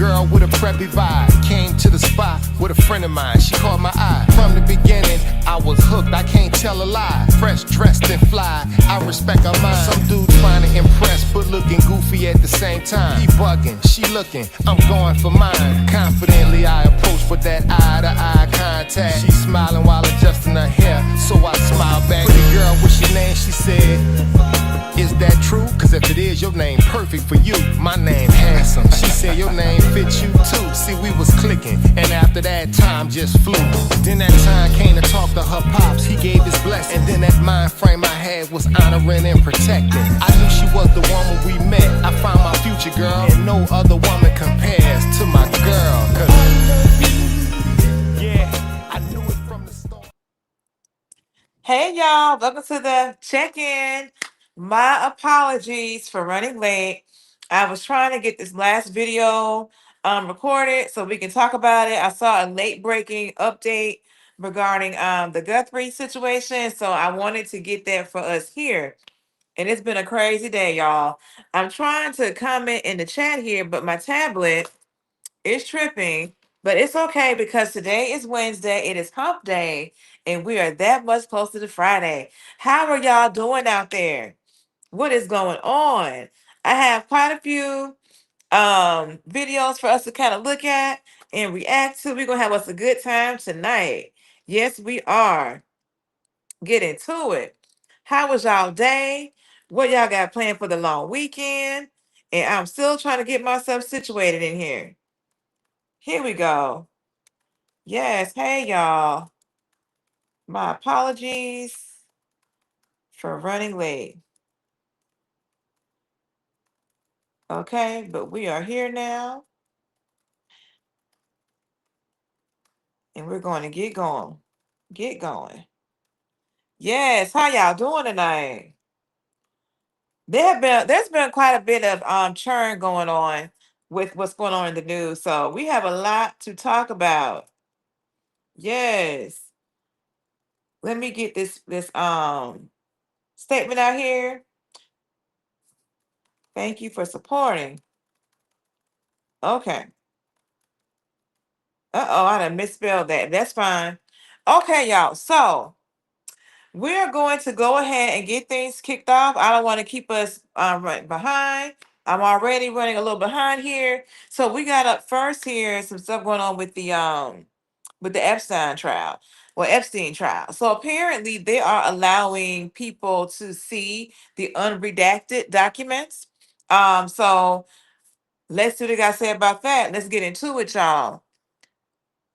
girl with a preppy vibe. Came to the spot with a friend of mine. She caught my eye. From the beginning, I was hooked. I can't tell a lie. Fresh, dressed, and fly. I respect her mind. Some dude trying to impress, but looking goofy at the same time. He bugging, she looking. I'm going for mine. Confidently, I approach for that eye-to-eye contact. She smiling while adjusting her hair, so I smile back. Pretty girl, what's your name? She said, is that true? Cause if it is, your name perfect for you. My name handsome. She said your name fits you too. See, we was clicking, and after that, time just flew. Then that time came to talk to her pops. He gave his blessing. And then that mind frame I had was honoring and protecting. I knew she was the woman we met. I found my future girl, and no other woman compares to my girl. Cause yeah, I knew it from the start. Hey y'all, welcome to the check-in. My apologies for running late. I was trying to get this last video recorded so we can talk about it. I saw a late breaking update regarding the Guthrie situation, so I wanted to get that for us here. And it's been a crazy day, y'all. I'm trying to comment in the chat here, but my tablet is tripping. But it's okay because today is Wednesday. It is hump day, and we are that much closer to Friday. How are y'all doing out there? What is going on? I have quite a few videos for us to kind of look at and react to. We're gonna have us a good time tonight. Yes, we are. Get into it. How was y'all day? What y'all got planned for the long weekend? And I'm still trying to get myself situated in here. Here we go. Yes, hey y'all. My apologies for running late. Okay, but we are here now and we're going to get going. Get going. Yes, how y'all doing tonight? There's been quite a bit of churn going on with what's going on in the news. So we have a lot to talk about. Yes. Let me get this statement out here. Thank you for supporting. Okay. Uh-oh, I done misspelled that. That's fine. Okay, y'all. So we're going to go ahead and get things kicked off. I don't want to keep us right behind. I'm already running a little behind here. So we got up first here some stuff going on with the Epstein trial. Well, Epstein trial. So apparently they are allowing people to see the unredacted documents. So let's see what they got to say about that. Let's get into it, y'all.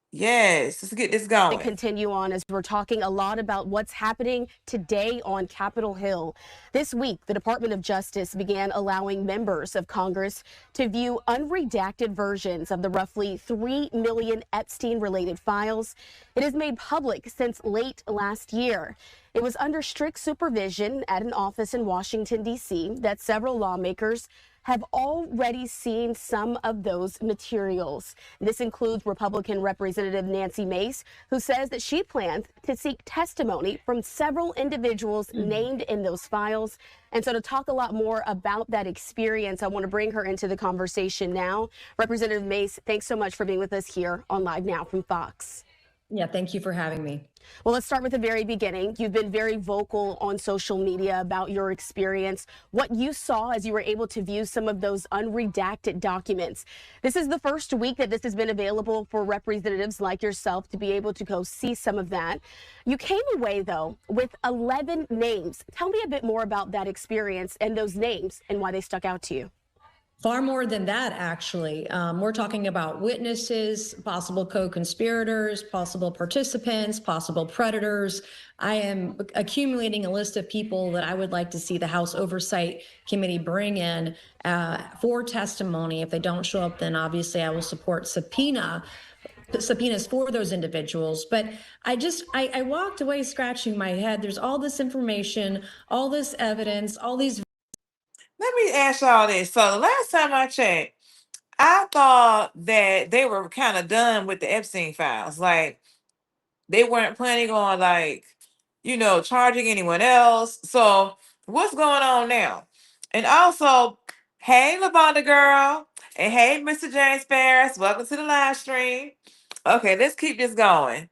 Yes, let's get this going. Continue on as we're talking a lot about what's happening today on Capitol Hill. This week, the Department of Justice began allowing members of Congress to view unredacted versions of the roughly 3 million Epstein-related files. It is made public since late last year. It was under strict supervision at an office in Washington, D.C., that several lawmakers have already seen some of those materials. This includes Republican Representative Nancy Mace, who says that she plans to seek testimony from several individuals named in those files. And so to talk a lot more about that experience, I want to bring her into the conversation now. Representative Mace, thanks so much for being with us here on Live Now from Fox. Yeah, thank you for having me. Well, let's start with the very beginning. You've been very vocal on social media about your experience, what you saw as you were able to view some of those unredacted documents. This is the first week that this has been available for representatives like yourself to be able to go see some of that. You came away, though, with 11 names. Tell me a bit more about that experience and those names and why they stuck out to you. Far more than that, actually. We're talking about witnesses, possible co-conspirators, possible participants, possible predators. I am accumulating a list of people that I would like to see the House Oversight Committee bring in for testimony. If they don't show up, then obviously I will support subpoenas for those individuals. But I walked away scratching my head. There's all this information, all this evidence, all these. Let me ask y'all this. So the last time I checked, I thought that they were kind of done with the Epstein files. Like they weren't planning on charging anyone else. So what's going on now? And also, hey, Lavonda girl. And hey, Mr. James Ferris, welcome to the live stream. Okay, let's keep this going.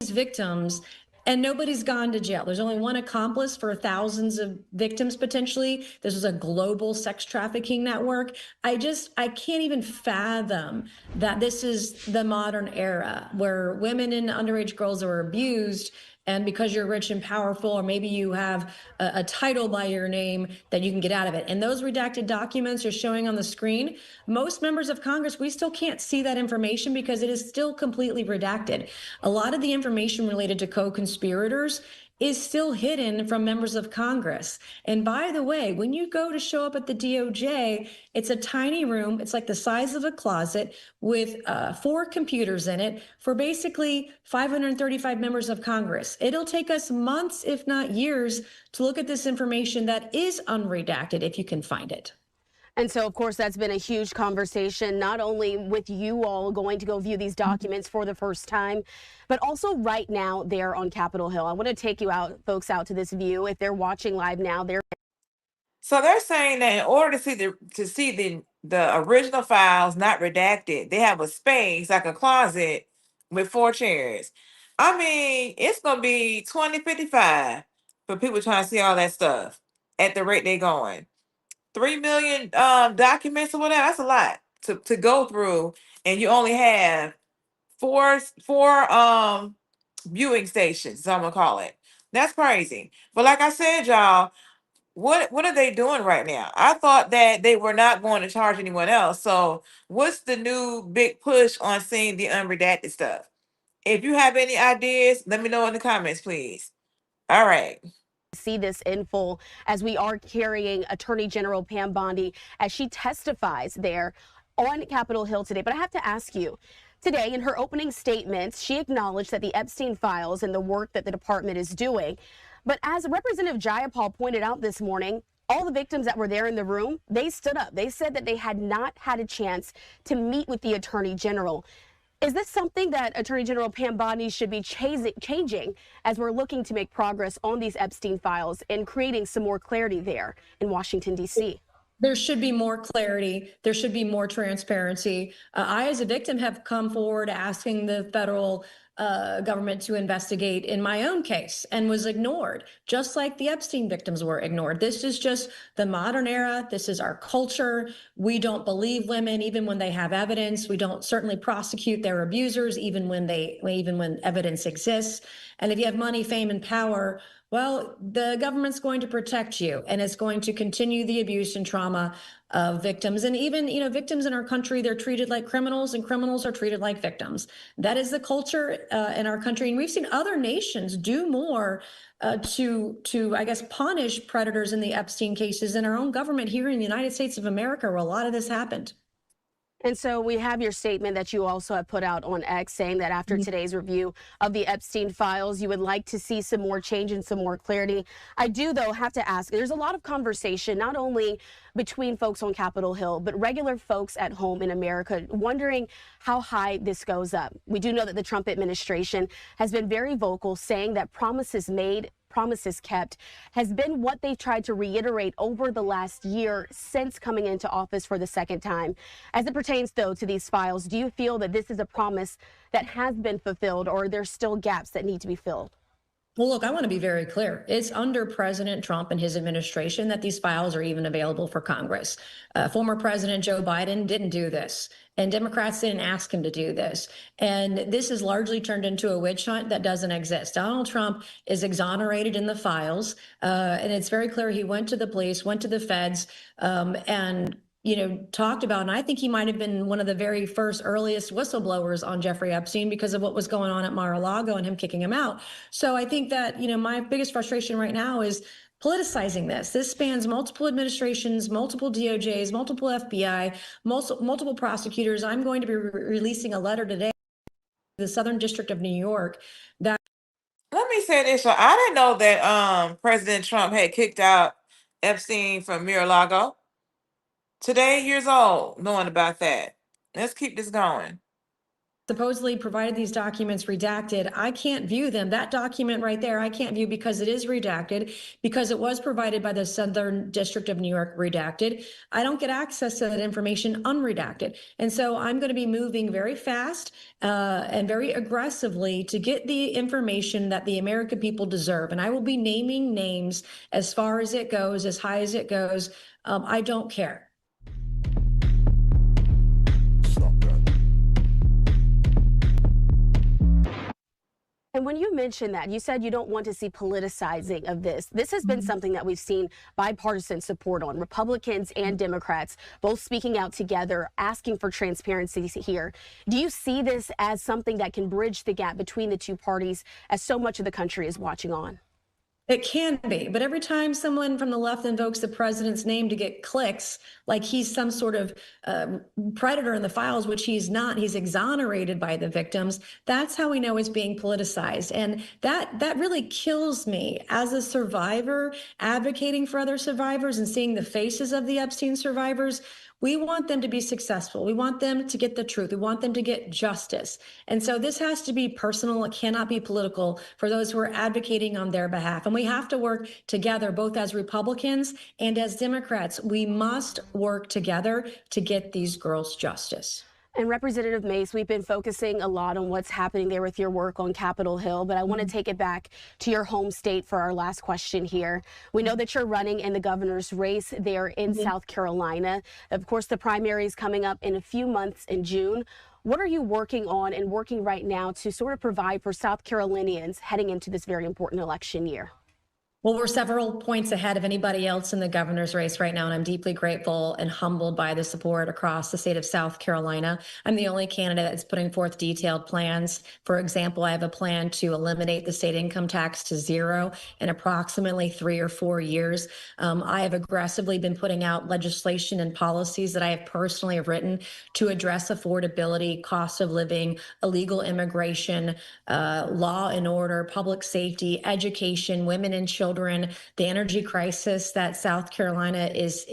Victims, and nobody's gone to jail. There's only one accomplice for thousands of victims potentially. This is a global sex trafficking network. I can't even fathom that this is the modern era where women and underage girls are abused, and because you're rich and powerful, or maybe you have a title by your name, that you can get out of it. And those redacted documents are showing on the screen. Most members of Congress, we still can't see that information because it is still completely redacted. A lot of the information related to co-conspirators is still hidden from members of Congress. And by the way, when you go to show up at the DOJ, it's a tiny room. It's like the size of a closet with 4 computers in it for basically 535 members of Congress. It'll take us months, if not years, to look at this information that is unredacted if you can find it. And so, of course, that's been a huge conversation, not only with you all going to go view these documents for the first time, but also right now there on Capitol Hill. I want to take you out, folks, out to this view. If they're watching live now, So they're saying that in order to see the original files not redacted, they have a space like a closet with 4 chairs. I mean, it's gonna be 2055 for people trying to see all that stuff at the rate they're going. 3 million documents or whatever, that's a lot to go through, and you only have four viewing stations, so I'm gonna call it. That's crazy. But like I said, y'all, what are they doing right now? I thought that they were not going to charge anyone else. So what's the new big push on seeing the unredacted stuff? If you have any ideas, let me know in the comments, please. All right. see this in full as we are carrying Attorney General Pam Bondi as she testifies there on Capitol Hill today. But I have to ask you, today in her opening statements, she acknowledged that the Epstein files and the work that the department is doing. But as Representative Jayapal pointed out this morning, all the victims that were there in the room, they stood up. They said that they had not had a chance to meet with the Attorney General. Is this something that Attorney General Pam Bondi should be changing as we're looking to make progress on these Epstein files and creating some more clarity there in Washington, D.C.? There should be more clarity. There should be more transparency. I, as a victim, have come forward asking the federal government to investigate in my own case and was ignored, just like the Epstein victims were ignored. This is just the modern era. This is our culture. We don't believe women even when they have evidence. We don't certainly prosecute their abusers even when evidence exists. And if you have money, fame, and power, well, the government's going to protect you, and it's going to continue the abuse and trauma of victims. And even, victims in our country, they're treated like criminals, and criminals are treated like victims. That is the culture in our country. And we've seen other nations do more to, I guess, punish predators in the Epstein cases in our own government here in the United States of America, where a lot of this happened. And so we have your statement that you also have put out on X saying that after today's review of the Epstein files, you would like to see some more change and some more clarity. I do, though, have to ask, there's a lot of conversation, not only between folks on Capitol Hill, but regular folks at home in America wondering how high this goes up. We do know that the Trump administration has been very vocal, saying that promises made, promises kept has been what they've tried to reiterate over the last year since coming into office for the second time. As it pertains, though, to these files, do you feel that this is a promise that has been fulfilled, or are there still gaps that need to be filled? Well, look, I want to be very clear. It's under President Trump and his administration that these files are even available for Congress. Former President Joe Biden didn't do this, and Democrats didn't ask him to do this. And this has largely turned into a witch hunt that doesn't exist. Donald Trump is exonerated in the files, and it's very clear he went to the police, went to the feds, and talked about, and I think he might have been one of the very first earliest whistleblowers on Jeffrey Epstein because of what was going on at Mar-a-Lago and him kicking him out. So I think that, my biggest frustration right now is politicizing this. This spans multiple administrations, multiple DOJs, multiple FBI, multiple prosecutors. I'm going to be releasing a letter today to the Southern District of New York that. Let me say this. So I didn't know that President Trump had kicked out Epstein from Mar-a-Lago. Today, years old, knowing about that. Let's keep this going. supposedly provided these documents redacted. I can't view them. That document right there, I can't view because it is redacted, because it was provided by the Southern District of New York redacted. I don't get access to that information unredacted. And so I'm going to be moving very fast and very aggressively to get the information that the American people deserve. And I will be naming names as far as it goes, as high as it goes. I don't care. And when you mentioned that, you said you don't want to see politicizing of this. This has been something that we've seen bipartisan support on, Republicans and Democrats both speaking out together, asking for transparency here. Do you see this as something that can bridge the gap between the two parties as so much of the country is watching on? It can be, but every time someone from the left invokes the president's name to get clicks, like he's some sort of predator in the files, which he's not, he's exonerated by the victims, that's how we know it's being politicized. And that really kills me as a survivor, advocating for other survivors and seeing the faces of the Epstein survivors. We want them to be successful. We want them to get the truth. We want them to get justice. And so this has to be personal. It cannot be political for those who are advocating on their behalf. And we have to work together, both as Republicans and as Democrats. We must work together to get these girls justice. And Representative Mace, we've been focusing a lot on what's happening there with your work on Capitol Hill, but I want to take it back to your home state for our last question here. We know that you're running in the governor's race there in South Carolina. Of course, the primary is coming up in a few months in June. What are you working on and working right now to sort of provide for South Carolinians heading into this very important election year? Well, we're several points ahead of anybody else in the governor's race right now, and I'm deeply grateful and humbled by the support across the state of South Carolina. I'm the only candidate that's putting forth detailed plans. For example, I have a plan to eliminate the state income tax to zero in approximately 3 or 4 years. I have aggressively been putting out legislation and policies that I have personally written to address affordability, cost of living, illegal immigration, law and order, public safety, education, women and children, the energy crisis that South Carolina is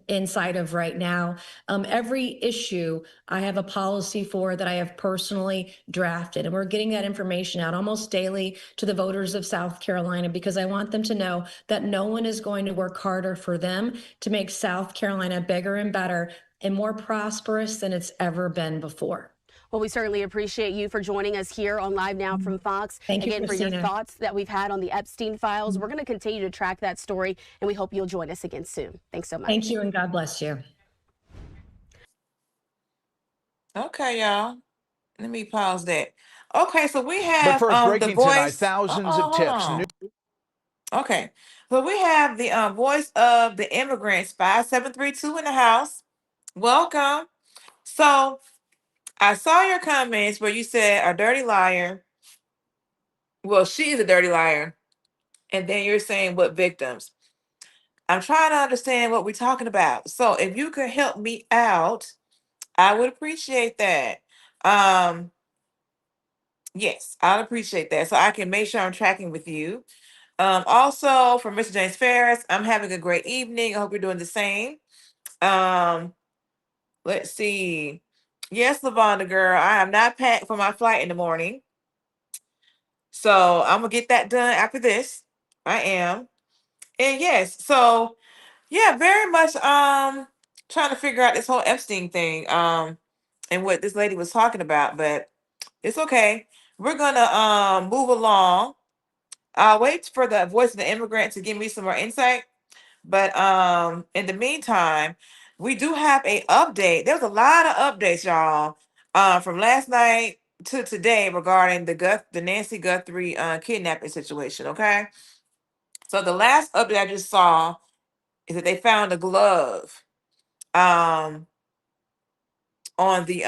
inside of right now. Every issue I have a policy for that I have personally drafted, and we're getting that information out almost daily to the voters of South Carolina, because I want them to know that no one is going to work harder for them to make South Carolina bigger and better and more prosperous than it's ever been before. Well, we certainly appreciate you for joining us here on Live Now from Fox. Thank you, again, for your thoughts that we've had on the Epstein files. We're going to continue to track that story, and we hope you'll join us again soon. Thanks so much. Thank you, and God bless you. Okay, y'all. Let me pause that. Okay, so we have but first, breaking the voice. tonight, thousands of tips. Okay, so we have the voice of the immigrants, 5732 in the house. Welcome. So I saw your comments where you said a dirty liar. Well, she is a dirty liar. And then you're saying what victims. I'm trying to understand what we're talking about. So if you could help me out, I would appreciate that. Yes, I'd appreciate that. So I can make sure I'm tracking with you. Also for Mr. James Ferris, I'm having a great evening. I hope you're doing the same. Let's see. Yes, Lavonda girl, I am not packed for my flight in the morning. So I'm gonna get that done after this. I am. And yes, so yeah, very much trying to figure out this whole Epstein thing and what this lady was talking about, but it's okay. We're gonna move along. I'll wait for the voice of the immigrant to give me some more insight. But in the meantime, we do have a update. There's a lot of updates, y'all, from last night to today regarding the Nancy Guthrie kidnapping situation. Okay, so the last update I just saw is that they found a glove on the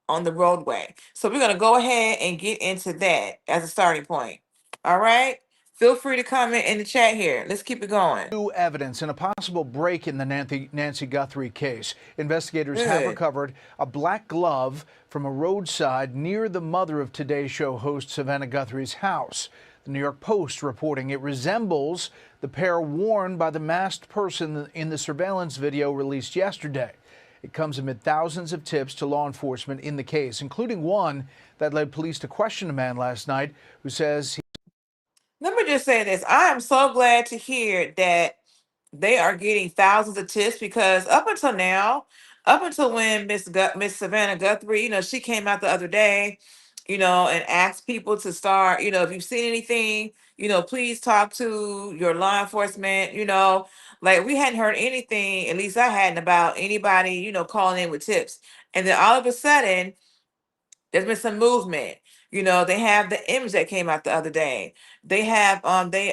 roadway. So we're gonna go ahead and get into that as a starting point. All right. Feel free to comment in the chat here. Let's keep it going. New evidence in a possible break in the Nancy Guthrie case. Investigators have recovered a black glove from a roadside near the mother of Today Show host Savannah Guthrie's house. The New York Post reporting it resembles the pair worn by the masked person in the surveillance video released yesterday. It comes amid thousands of tips to law enforcement in the case, including one that led police to question a man last night who says Let me just say this. I am so glad to hear that they are getting thousands of tips, because up until now, up until when Miss Savannah Guthrie, she came out the other day, and asked people to start, if you've seen anything, please talk to your law enforcement, like we hadn't heard anything, at least I hadn't, about anybody, calling in with tips. And then all of a sudden, there's been some movement. They have the image that came out the other day. They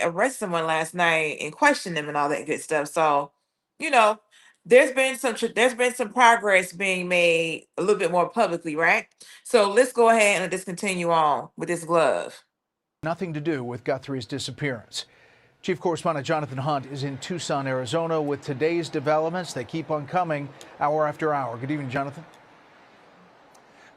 arrested someone last night and questioned them and all that good stuff. So, you know, there's been some progress being made a little bit more publicly, right? So let's go ahead and just continue on with this glove. nothing to do with Guthrie's disappearance. Chief Correspondent Jonathan Hunt is in Tucson, Arizona with today's developments. They keep on coming hour after hour. Good evening, Jonathan.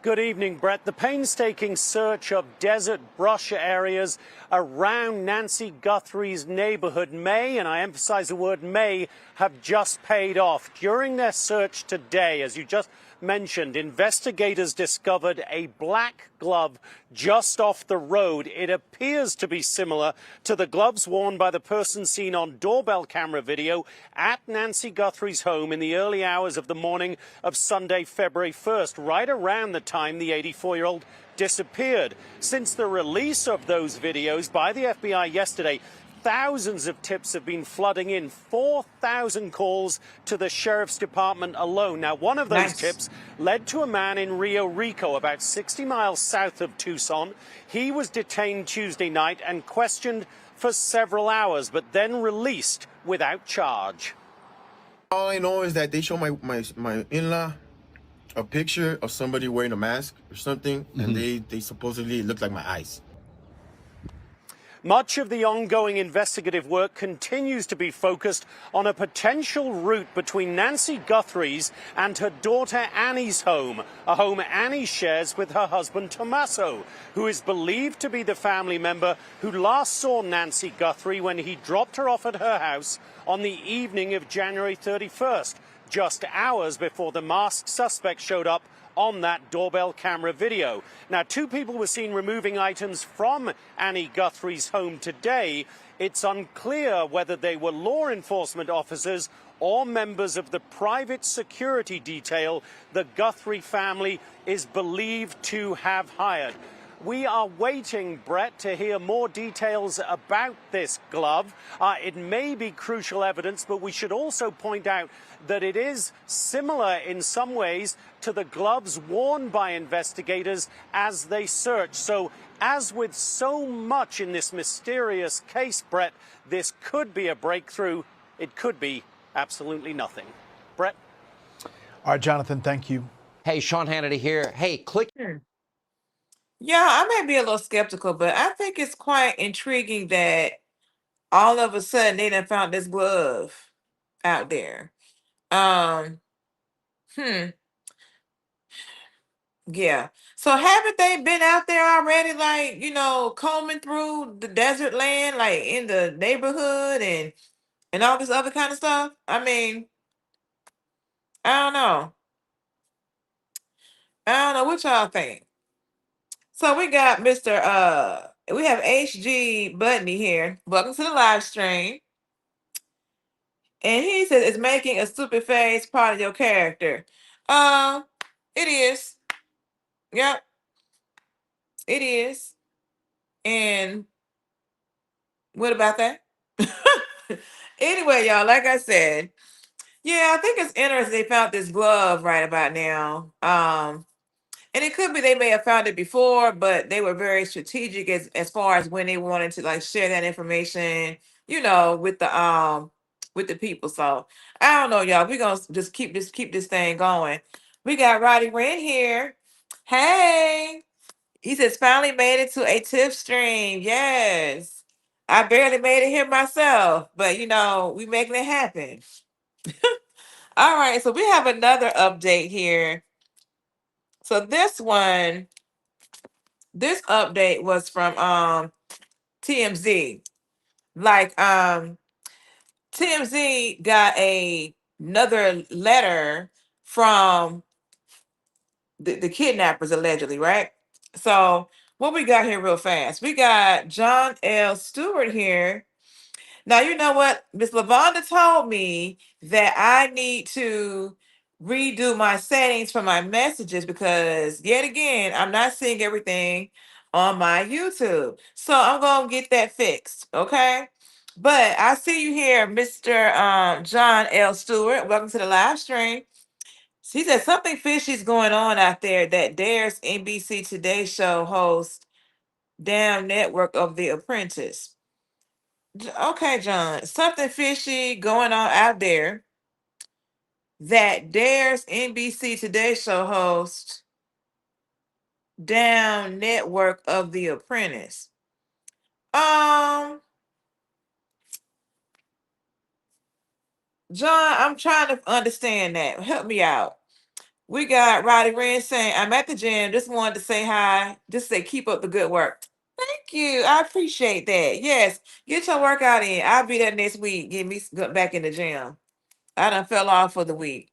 Good evening, Brett. The painstaking search of desert brush areas around Nancy Guthrie's neighborhood may, and I emphasize the word may, have just paid off. During their search today, as you just mentioned, investigators discovered a black glove just off the road. It appears to be similar to the gloves worn by the person seen on doorbell camera video at Nancy Guthrie's home in the early hours of the morning of Sunday, February 1st, right around the time the 84-year-old disappeared. Since the release of those videos by the FBI yesterday, thousands of tips have been flooding in, 4,000 calls to the sheriff's department alone. Now, one of those tips led to a man in Rio Rico, about 60 miles south of Tucson. He was detained Tuesday night and questioned for several hours, but then released without charge. All I know is that they show my in-law a picture of somebody wearing a mask or something, and they supposedly look like my eyes. Much of the ongoing investigative work continues to be focused on a potential route between Nancy Guthrie's and her daughter Annie's home, a home Annie shares with her husband Tommaso, who is believed to be the family member who last saw Nancy Guthrie when he dropped her off at her house on the evening of January 31st, just hours before the masked suspect showed up on that doorbell camera video. Now, two people were seen removing items from Annie Guthrie's home today. It's unclear whether they were law enforcement officers or members of the private security detail the Guthrie family is believed to have hired. We are waiting, Brett, to hear more details about this glove. It may be crucial evidence, but we should also point out that it is similar in some ways to the gloves worn by investigators as they search. So, as with so much in this mysterious case, Brett, this could be a breakthrough. It could be absolutely nothing. Brett? All right, Jonathan, thank you. Hey, Sean Hannity here. Hey, click. Yeah, I may be a little skeptical, but I think it's quite intriguing that all of a sudden they done found this glove out there. Um, hmm. Yeah. So haven't they been out there already, like, combing through the desert land, like in the neighborhood and all this other kind of stuff? I mean, I don't know. I don't know what y'all think. So we got we have HG Budney here. Welcome to the live stream. And he says it's making a stupid face part of your character. It is. Yep, it is. And what about that? Anyway, y'all, like I said, yeah, I think it's interesting they found this glove right about now. And it could be they may have found it before, but they were very strategic as far as when they wanted to like share that information, with the people. So I don't know, y'all. We're gonna just keep this thing going. We got Roddy Wren here. Hey, he says finally made it to a tip stream. Yes. I barely made it here myself, but we making it happen. All right, so we have another update here. So this update was from TMZ. Like TMZ got another letter from the kidnappers, allegedly, right? So what we got here real fast? We got John L. Stewart here. Now, you know what? Miss Lavonda told me that I need to redo my settings for my messages because, yet again, I'm not seeing everything on my YouTube. So I'm going to get that fixed, okay? But I see you here, Mr. John L. Stewart. Welcome to the live stream. He said something fishy's going on out there that dares NBC Today Show host damn network of The Apprentice. Okay, John, something fishy going on out there that dares NBC Today Show host damn network of The Apprentice. John, I'm trying to understand that. Help me out. We got Roddy Wren saying, I'm at the gym. Just wanted to say hi. Just say keep up the good work. Thank you. I appreciate that. Yes, get your workout in. I'll be there next week. Get me back in the gym. I done fell off for the week.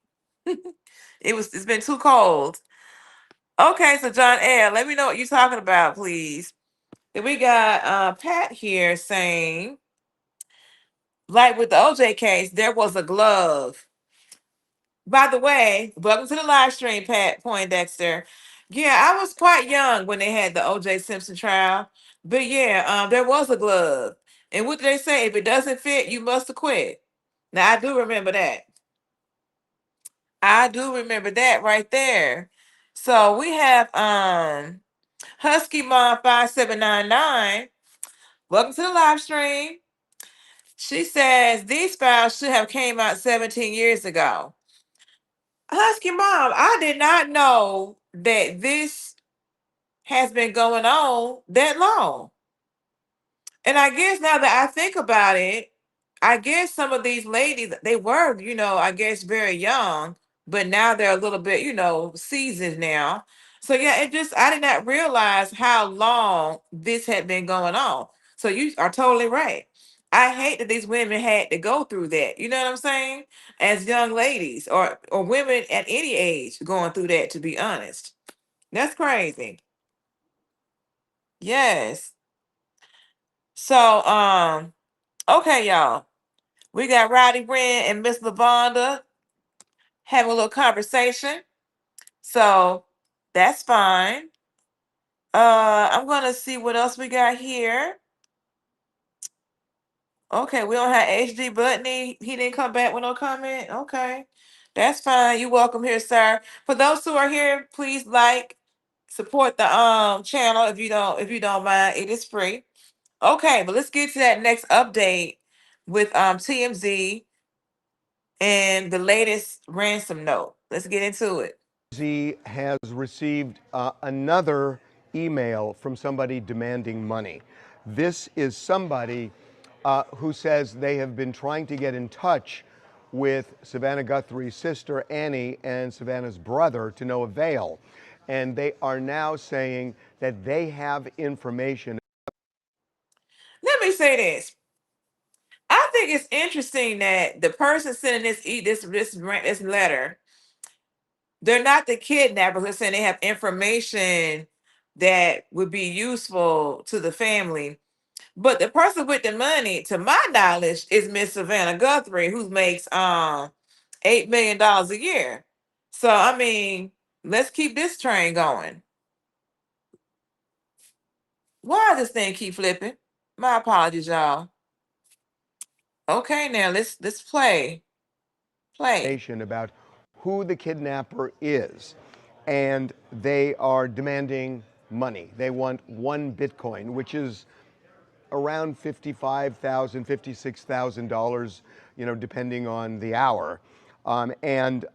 It's been too cold. Okay, so John L., let me know what you're talking about, please. Then we got Pat here saying, like with the OJ case, there was a glove. By the way, welcome to the live stream, Pat Poindexter. Yeah, I was quite young when they had the OJ Simpson trial. But yeah, there was a glove. And what did they say? If it doesn't fit, you must have quit. Now I do remember that. I do remember that right there. So we have Husky Mom 5799. Welcome to the live stream. She says these files should have came out 17 years ago. Husky Mom, I did not know that this has been going on that long. And I guess now that I think about it, I guess some of these ladies, they were, I guess very young, but now they're a little bit, seasoned now. So yeah, I did not realize how long this had been going on. So you are totally right. I hate that these women had to go through that. You know what I'm saying? As young ladies or women at any age going through that, to be honest. That's crazy. Yes. So, okay, y'all. We got Roddy Wren and Miss Lavonda having a little conversation. So that's fine. I'm gonna see what else we got here. Okay, we don't have HD Butney. He didn't come back with no comment. Okay. That's fine. You're welcome here, sir. For those who are here, please support the channel if you don't mind. It is free. Okay, but let's get to that next update with TMZ and the latest ransom note. Let's get into it. Z has received another email from somebody demanding money. This is somebody who says they have been trying to get in touch with Savannah Guthrie's sister Annie and Savannah's brother to no avail. And they are now saying that they have information. Let me say this. I think it's interesting that the person sending this letter, they're not the kidnappers. They're saying they have information that would be useful to the family. But the person with the money, to my knowledge, is Miss Savannah Guthrie, who makes $8 million a year. So I mean, let's keep this train going. Why does this thing keep flipping? My apologies, y'all. Okay, now let's play. About who the kidnapper is, and they are demanding money. They want 1 Bitcoin, which is around $55,000, $56,000, depending on the hour. And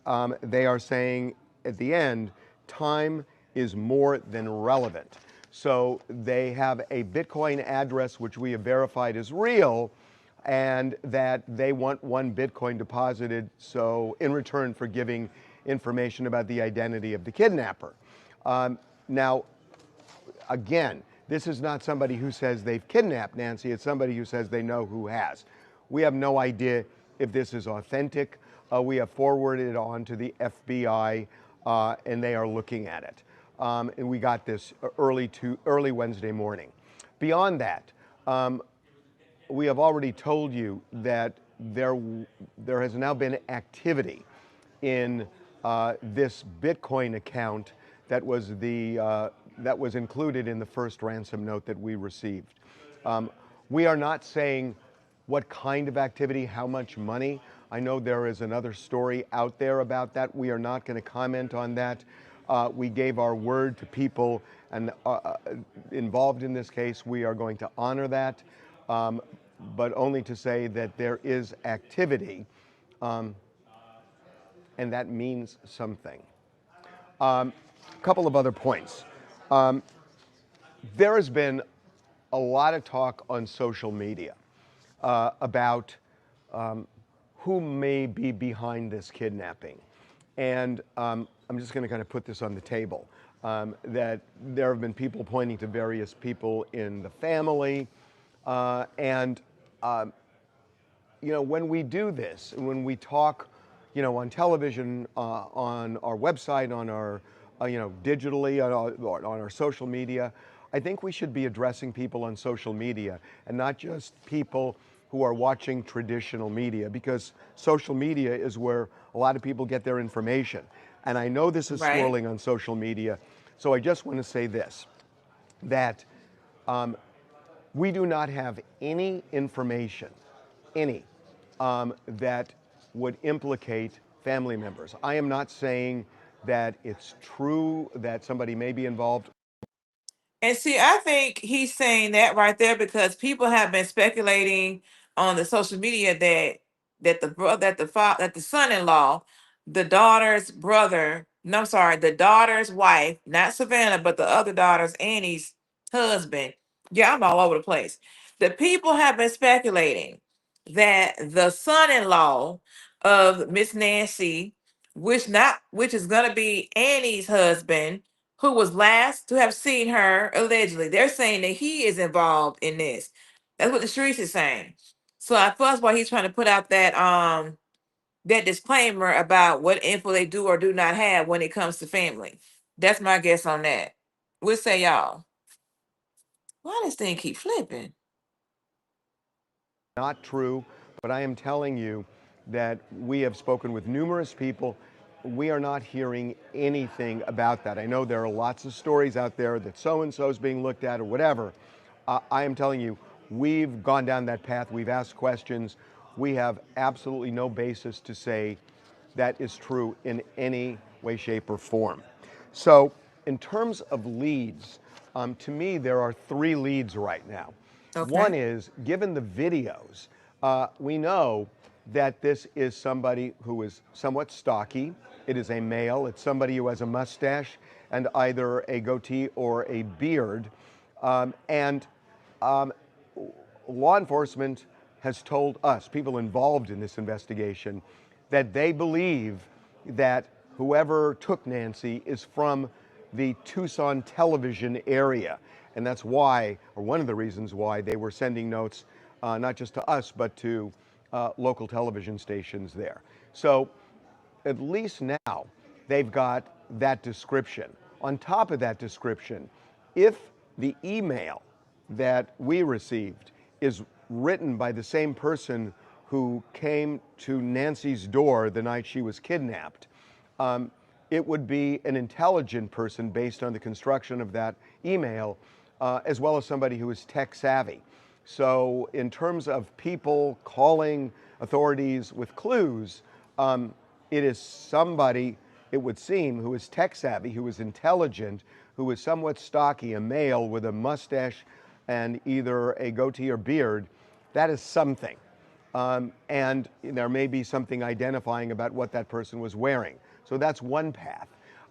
they are saying at the end, time is more than relevant. So they have a Bitcoin address, which we have verified is real, and that they want 1 Bitcoin deposited, so in return for giving information about the identity of the kidnapper. Now, again, this is not somebody who says they've kidnapped Nancy. It's somebody who says they know who has. We have no idea if this is authentic. we have forwarded it on to the FBI, and they are looking at it. And we got this early Wednesday morning. Beyond that, we have already told you that there has now been activity in this Bitcoin account that was included in the first ransom note that we received. We are not saying what kind of activity, how much money. I know there is another story out there about that. We are not going to comment on that. We gave our word to people and involved in this case. We are going to honor that, but only to say that there is activity, and that means something. A couple of other points. There has been a lot of talk on social media about who may be behind this kidnapping. And I'm just going to kind of put this on the table, that there have been people pointing to various people in the family. And when we do this, when we talk, on television, on our website, on our, digitally, on our social media, I think we should be addressing people on social media and not just people who are watching traditional media, because social media is where a lot of people get their information. And I know this is swirling on social media, so I just want to say this, that we do not have any information, that would implicate family members. I am not saying that it's true that somebody may be involved. And see, I think he's saying that right there because people have been speculating on the social media that the son-in-law, the daughter's brother, no, I'm sorry, the daughter's wife, not Savannah, but the other daughter's Annie's husband. Yeah, I'm all over the place. The people have been speculating that the son-in-law of Miss Nancy, which is gonna be Annie's husband, who was last to have seen her allegedly. They're saying that he is involved in this. That's what the streets is saying. So I first why he's trying to put out that disclaimer about what info they do or do not have when it comes to family. That's my guess on that. What say y'all? Why this thing keep flipping? Not true, but I am telling you that we have spoken with numerous people. We are not hearing anything about that. I know there are lots of stories out there that so-and-so is being looked at or whatever. I am telling you, we've gone down that path. We've asked questions. We have absolutely no basis to say that is true in any way, shape, or form. So in terms of leads, to me, there are 3 leads right now. Okay. One is, given the videos, we know that this is somebody who is somewhat stocky. It is a male. It's somebody who has a mustache and either a goatee or a beard. Law enforcement has told us, people involved in this investigation, that they believe that whoever took Nancy is from the Tucson television area. And that's why, or one of the reasons why, they were sending notes not just to us, but to local television stations there. So at least now they've got that description. On top of that description, if the email that we received is written by the same person who came to Nancy's door the night she was kidnapped, it would be an intelligent person based on the construction of that email, as well as somebody who is tech savvy. So in terms of people calling authorities with clues, it is somebody, it would seem, who is tech savvy, who is intelligent, who is somewhat stocky, a male with a mustache and either a goatee or beard. That is something. And there may be something identifying about what that person was wearing. So that's one path.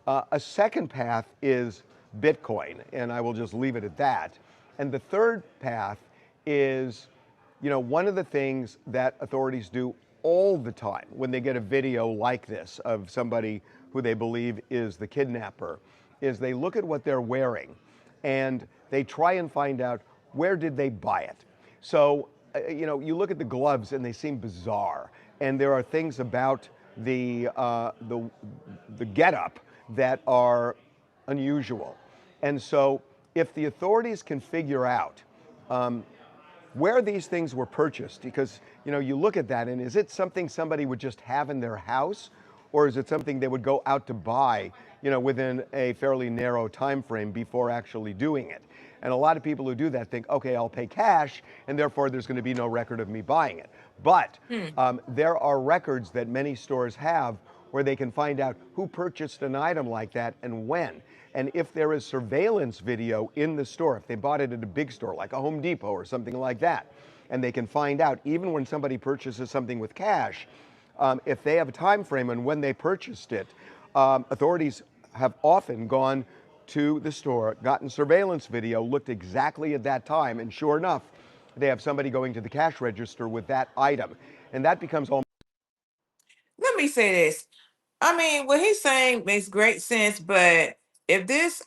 A second path is Bitcoin, and I will just leave it at that. And the third path is, one of the things that authorities do all the time when they get a video like this of somebody who they believe is the kidnapper, is they look at what they're wearing and they try and find out, where did they buy it? So, you look at the gloves and they seem bizarre. And there are things about the getup that are unusual. And so if the authorities can figure out where these things were purchased, because you look at that and is it something somebody would just have in their house, or is it something they would go out to buy within a fairly narrow time frame before actually doing it? And a lot of people who do that think, okay, I'll pay cash, and therefore there's going to be no record of me buying it. But there are records that many stores have where they can find out who purchased an item like that and when. And if there is surveillance video in the store, if they bought it at a big store like a Home Depot or something like that, and they can find out even when somebody purchases something with cash, if they have a time frame on when they purchased it, authorities have often gone to the store, gotten surveillance video, looked exactly at that time, and sure enough, they have somebody going to the cash register with that item. And that becomes almost... Let me say this. I mean, what he's saying makes great sense, but if this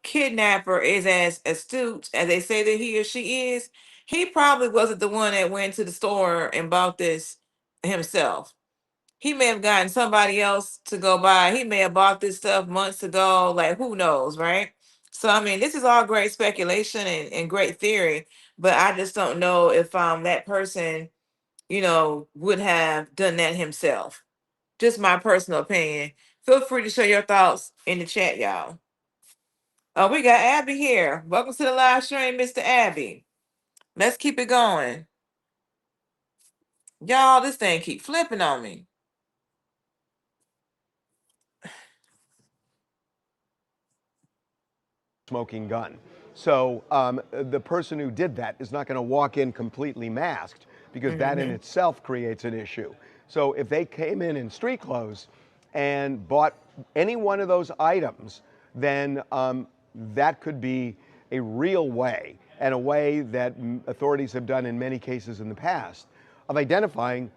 kidnapper is as astute as they say that he or she is, he probably wasn't the one that went to the store and bought this himself. He may have gotten somebody else to go buy. He may have bought this stuff months ago. Like, who knows, right? So, I mean, this is all great speculation and great theory, but I just don't know if that person, would have done that himself. Just my personal opinion. Feel free to share your thoughts in the chat, y'all. Oh, we got Abby here. Welcome to the live stream, Mr. Abby. Let's keep it going. Y'all, this thing keep flipping on me. smoking gun. So the person who did that is not going to walk in completely masked, because that in itself creates an issue. So if they came in street clothes and bought any one of those items, then that could be a real way, and a way that authorities have done in many cases in the past, of identifying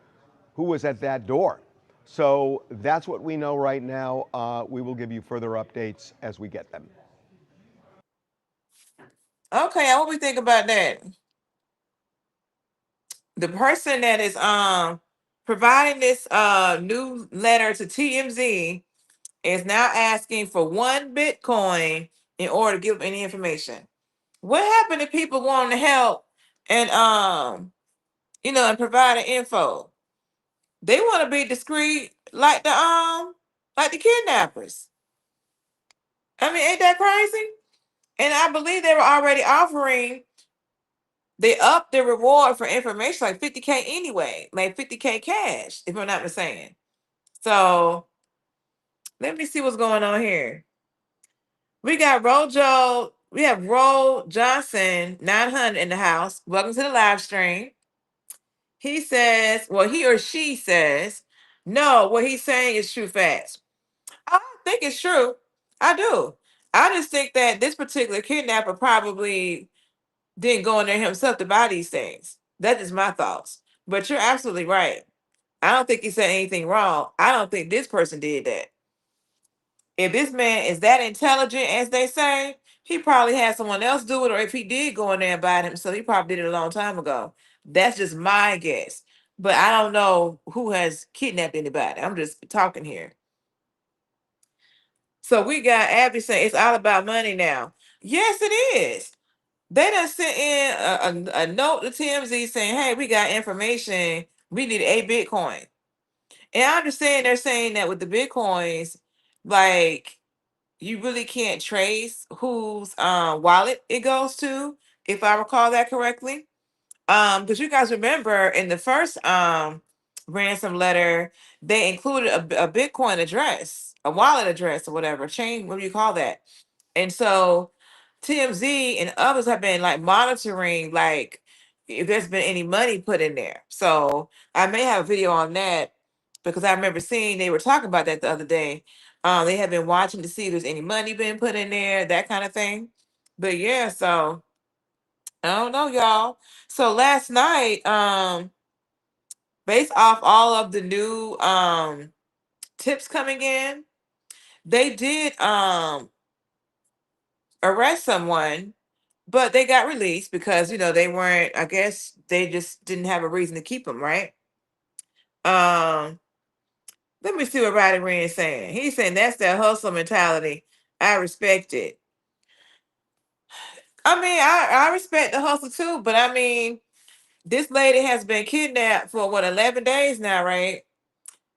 who was at that door. So that's what we know right now. We will give you further updates as we get them. Okay, what we think about that? The person that is providing this new letter to TMZ is now asking for 1 Bitcoin in order to give them any information. What happened to people wanting to help and and providing info? They want to be discreet like the kidnappers. I mean, ain't that crazy? And I believe they were already offering, they upped the reward for information like 50K anyway, like 50K cash, if I'm not mistaken. So let me see what's going on here. We got we have Ro Johnson 900 in the house. Welcome to the live stream. He says, well, he or she says, no, what he's saying is true facts. I think it's true. I do. I just think that this particular kidnapper probably didn't go in there himself to buy these things. That is my thoughts. But you're absolutely right. I don't think he said anything wrong. I don't think this person did that. If this man is that intelligent as they say, he probably had someone else do it, or if he did go in there and buy it himself, he probably did it a long time ago. That's just my guess. But I don't know who has kidnapped anybody. I'm just talking here. So we got Abby saying it's all about money now. Yes, it is. They done sent in a note to TMZ saying, hey, we got information. We need a Bitcoin. And I understand they're saying that with the Bitcoins, like, you really can't trace whose wallet it goes to, if I recall that correctly. Because you guys remember in the first ransom letter, they included a Bitcoin address, a wallet address or whatever, chain, what do you call that? And so TMZ and others have been like monitoring, like, if there's been any money put in there. So I may have a video on that, because I remember seeing they were talking about that the other day. They have been watching to see if there's any money being put in there, that kind of thing. But yeah, so I don't know, y'all. So last night, based off all of the new tips coming in, they did arrest someone, but they got released because they weren't, I guess they just didn't have a reason to keep them, right? Um Let me see what Roddy Rand's saying. He's saying that's that hustle mentality. I respect it. I mean, I respect the hustle too, but I mean, this lady has been kidnapped for what, 11 days now, right?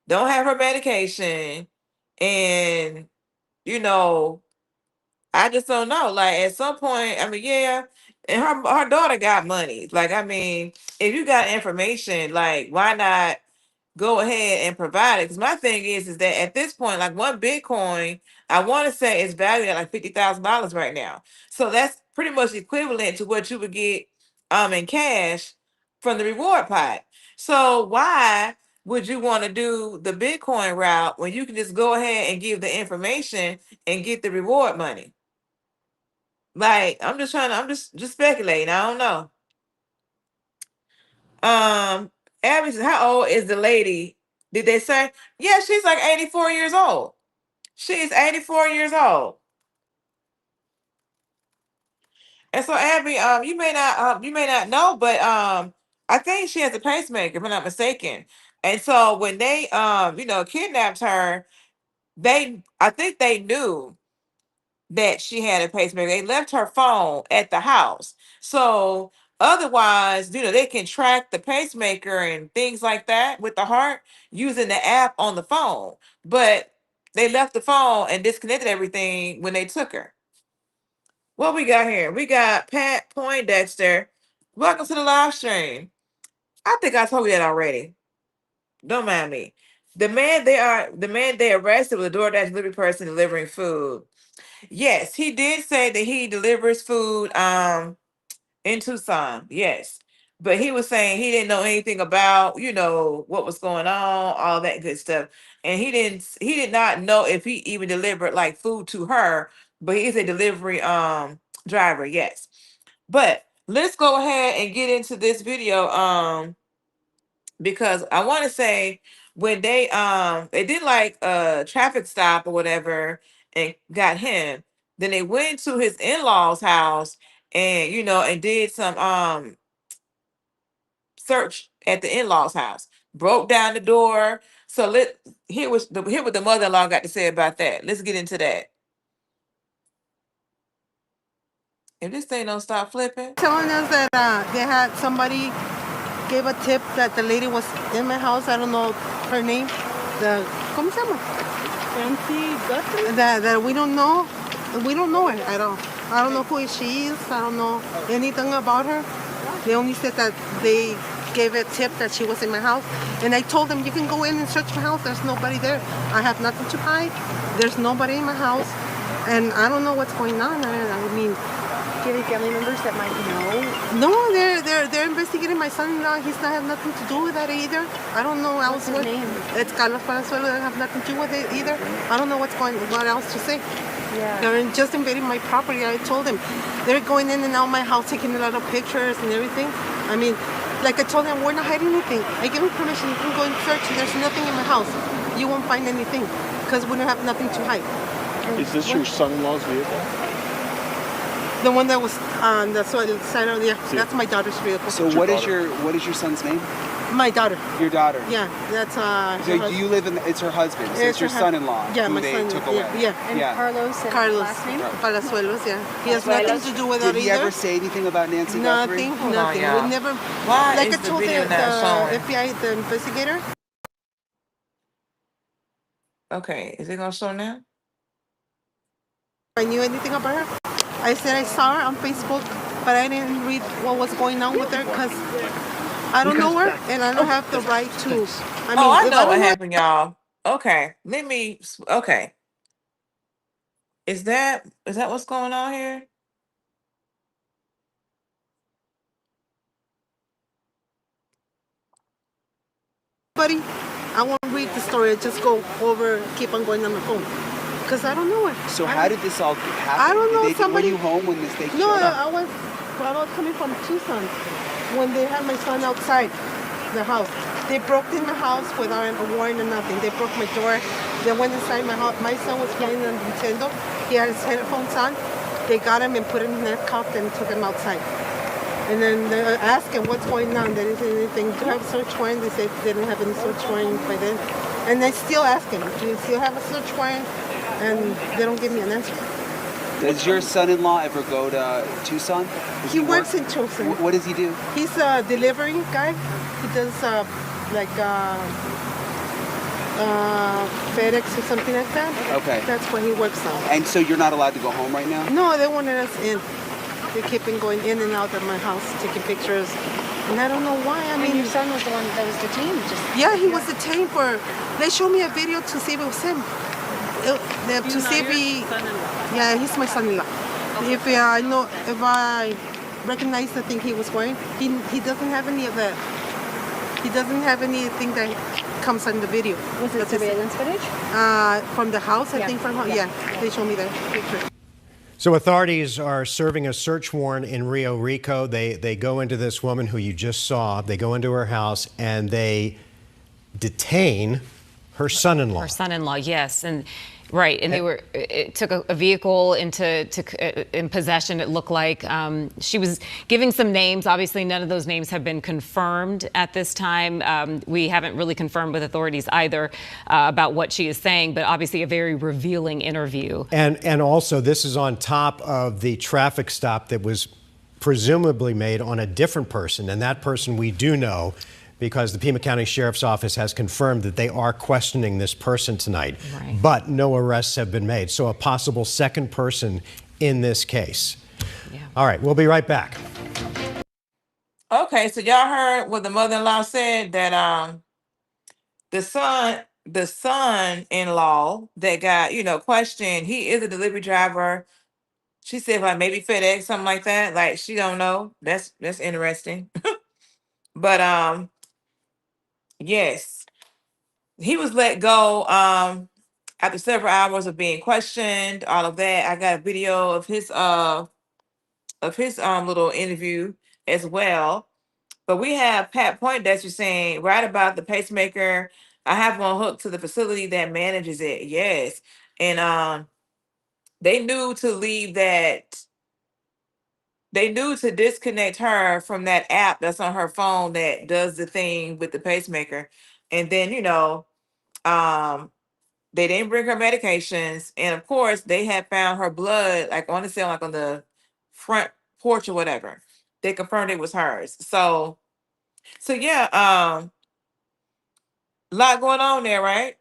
Don't have her medication. And, you know, I just don't know. Like at some point, I mean, yeah, and her daughter got money. Like, I mean, if you got information, like, why not go ahead and provide it? Because my thing is that at this point, like one Bitcoin, I want to say is valued at like $50,000 right now. So that's pretty much equivalent to what you would get in cash from the reward pot. So why would you want to do the Bitcoin route when you can just go ahead and give the information and get the reward money? Like, I'm just speculating. I don't know. Abby says, how old is the lady? Did they say? Yeah, she's like 84 years old. She's 84 years old. And so Abby, you may not know, but I think she has a pacemaker, if I'm not mistaken. And so when they kidnapped her, I think they knew that she had a pacemaker. They left her phone at the house. So otherwise, they can track the pacemaker and things like that with the heart using the app on the phone. But they left the phone and disconnected everything when they took her. What we got here? We got Pat Poindexter. Welcome to the live stream. I think I told you that already. Don't mind me. The man they arrested was a DoorDash delivery person delivering food. Yes, he did say that he delivers food in Tucson. Yes. But he was saying he didn't know anything about, what was going on, all that good stuff. And he did not know if he even delivered like food to her, but he is a delivery driver, yes. But let's go ahead and get into this video because I want to say when they did like a traffic stop or whatever and got him, then they went to his in-laws house and and did some search at the in-laws house, broke down the door. So hear what the mother-in-law got to say about that. Let's get into that. If this thing don't stop flipping. Telling us that they had somebody gave a tip that the lady was in my house. I don't know her name. ¿Cómo se llama? Guthrie. That we don't know. We don't know her. I don't know who she is. I don't know anything about her. They only said that they gave a tip that she was in my house. And I told them, you can go in and search my house. There's nobody there. I have nothing to hide. There's nobody in my house. And I don't know what's going on. I mean, do you have any family members that might know? No, they're investigating my son-in-law. He's not have nothing to do with that either. I don't know else. What's his name? It's Carlos Palazuelo. They have nothing to do with it either. I don't know what else to say. Yeah. They're just invading my property. I told them they're going in and out my house, taking a lot of pictures and everything. I mean, like I told them, we're not hiding anything. I give them permission. You can go and search. There's nothing in my house. You won't find anything because we don't have nothing to hide. Is this your son-in-law's vehicle? The one that was on the side of that's my daughter's vehicle. So what is your son's name? My daughter. Your daughter. Yeah, that's So do you live in? It's her husband. So it's your son-in-law. Yeah, who my they son. took away. Yeah. And Carlos and last name? Palazuelos. Yeah. He has nothing to do with that Did he either. ever say anything about Nancy Guthrie? Nothing. y'all. We never. Why like is I the told video the not showing? FBI, the investigator. Okay, is it gonna show now? I knew anything about her. I said I saw her on Facebook, but I didn't read what was going on with her because I don't know her and I don't have the right to. I know what happened, y'all. Okay, okay. Is that what's going on here? Buddy, I won't read the story. I just go over, keep on going on the phone. Because I don't know her. So how did this all happen? I don't know. Somebody. Were you home when this thing No, showed up? I was coming from Tucson when they had my son outside the house. They broke in my house without a warrant or nothing. They broke my door. They went inside my house. My son was playing on Nintendo. He had his headphones on. They got him and put him in a cup and took him outside. And then they ask him what's going on. They didn't say anything. Do you have a search warrant? They said they didn't have any search warrant by then. And they still ask him, do you still have a search warrant? And they don't give me an answer. Does your son-in-law ever go to Tucson? He works in Tucson. What does he do? He's a delivery guy. He does FedEx or something like that. Okay. That's what he works on. And so you're not allowed to go home right now? No, they wanted us in. They keep on going in and out of my house, taking pictures. And I don't know why. I mean, your son was the one that was detained. Yeah, he was detained for. They showed me a video to see if it was him. To see if he. Yeah, he's my son-in-law. Okay. If I recognize the thing he was wearing, he doesn't have any of that. He doesn't have anything that comes on the video. Was it surveillance footage? From the house, I think from home. Yeah, they showed me that picture. So authorities are serving a search warrant in Rio Rico. They go into this woman who you just saw. They go into her house and they detain her son-in-law. Her son-in-law, yes. And right, and it took a vehicle in possession, it looked like. She was giving some names. Obviously, none of those names have been confirmed at this time. We haven't really confirmed with authorities either about what she is saying, but obviously a very revealing interview. And also, this is on top of the traffic stop that was presumably made on a different person, and that person we do know, because the Pima County Sheriff's Office has confirmed that they are questioning this person tonight. Right. But no arrests have been made. So a possible second person in this case. Yeah. All right, we'll be right back. Okay, so y'all heard what the mother-in-law said, that the son-in-law that got, questioned, he is a delivery driver. She said like maybe FedEx, something like that. Like she don't know. That's interesting. But yes, he was let go after several hours of being questioned, all of that. I got a video of his little interview as well. But we have Pat Poindexter saying right about the pacemaker. I have one hooked to the facility that manages it. Yes. And they knew to leave that. They knew to disconnect her from that app that's on her phone that does the thing with the pacemaker. And then, they didn't bring her medications. And of course, they had found her blood, like on the cell, like on the front porch or whatever. They confirmed it was hers. So yeah, a lot going on there, right?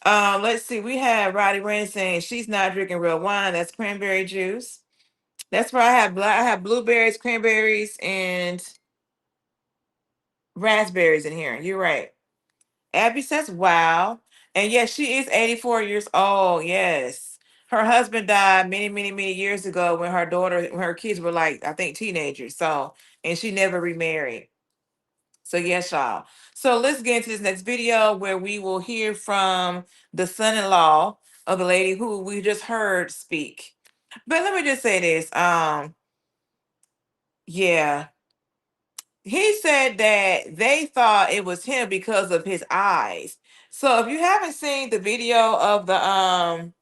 Let's see. We have Roddy Rand saying she's not drinking real wine. That's cranberry juice. That's where I have blueberries, cranberries, and raspberries in here. You're right. Abby says, wow. And yes, she is 84 years old. Yes. Her husband died many, many, many years ago when her kids were like, I think teenagers. So, and she never remarried. So yes, y'all. So let's get into this next video where we will hear from the son-in-law of the lady who we just heard speak. But let me just say this. Yeah. He said that they thought it was him because of his eyes. So if you haven't seen the video of the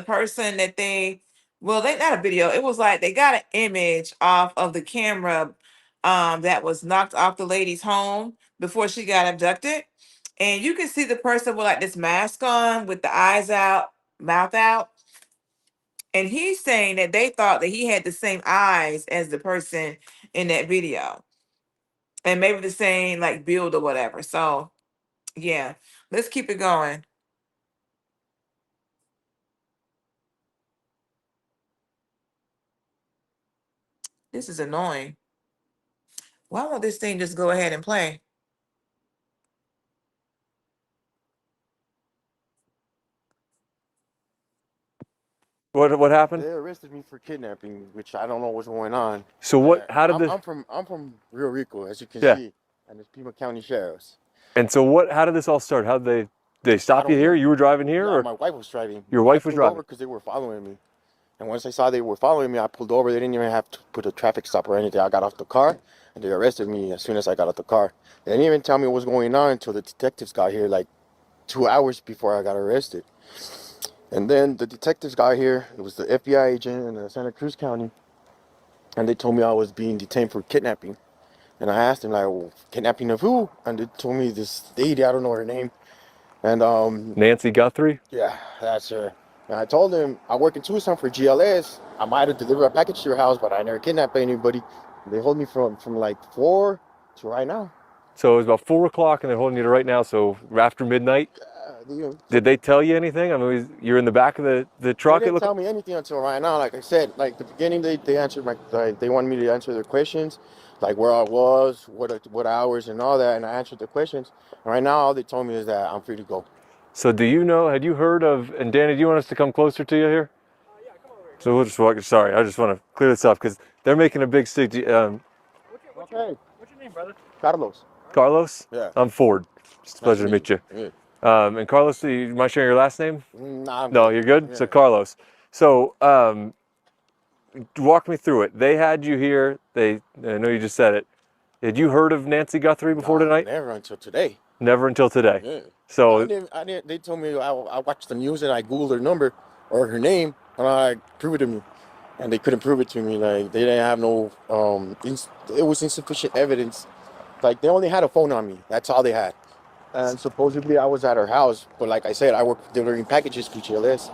person that they not a video, it was like they got an image off of the camera that was knocked off the lady's home before she got abducted. And you can see the person with like this mask on with the eyes out, mouth out. And he's saying that they thought that he had the same eyes as the person in that video. And maybe the same like build or whatever. So yeah, let's keep it going. This is annoying. Why won't this thing just go ahead and play? What happened? They arrested me for kidnapping, which I don't know what's going on. So what? How did this? I'm from Rio Rico, as you can Yeah. see, and it's Pima County Sheriff's. And so what? How did this all start? How did they stop you here? You were driving here, No, or my wife was driving. Your wife was driving because they were following me. And once I saw they were following me, I pulled over. They didn't even have to put a traffic stop or anything. I got off the car, and they arrested me as soon as I got off the car. They didn't even tell me what was going on until the detectives got here, like 2 hours before I got arrested. And then the detectives got here. It was the FBI agent in Santa Cruz County. and they told me I was being detained for kidnapping. And I asked them, like, well, kidnapping of who? And they told me this lady, I don't know her name. And Nancy Guthrie? yeah, that's her. And I told them I work in Tucson for GLS. I might have delivered a package to your house, but I never kidnapped anybody. They hold me from like 4 to right now. So it was about 4 o'clock and they're holding you to right now, so after midnight? Did they tell you anything? I mean, you're in the back of the truck. They didn't tell me anything until right now. Like I said, like the beginning, they answered my, like, they wanted me to answer their questions, like where I was, what hours and all that, and I answered the questions. And right now, all they told me is that I'm free to go. So do you know, had you heard of, and Danny, do you want us to come closer to you here? Yeah, come over here. So we'll just walk, sorry, I just want to clear this up because they're making a big stick. What's your name, brother? Carlos. Carlos? Yeah. I'm Ford. It's a pleasure to meet you. Yeah. And Carlos, do you mind sharing your last name? Nah, no, you're good? Yeah. So Carlos. So walk me through it. They had you here. I know you just said it. Had you heard of Nancy Guthrie before tonight? Never until today. Never until today. Yeah. So I didn't. They told me I watched the news and I googled her number or her name and I prove it to me, and they couldn't prove it to me. Like they didn't have no it was insufficient evidence. Like they only had a phone on me. That's all they had. And supposedly I was at her house, but like I said, I work delivering packages for GLS.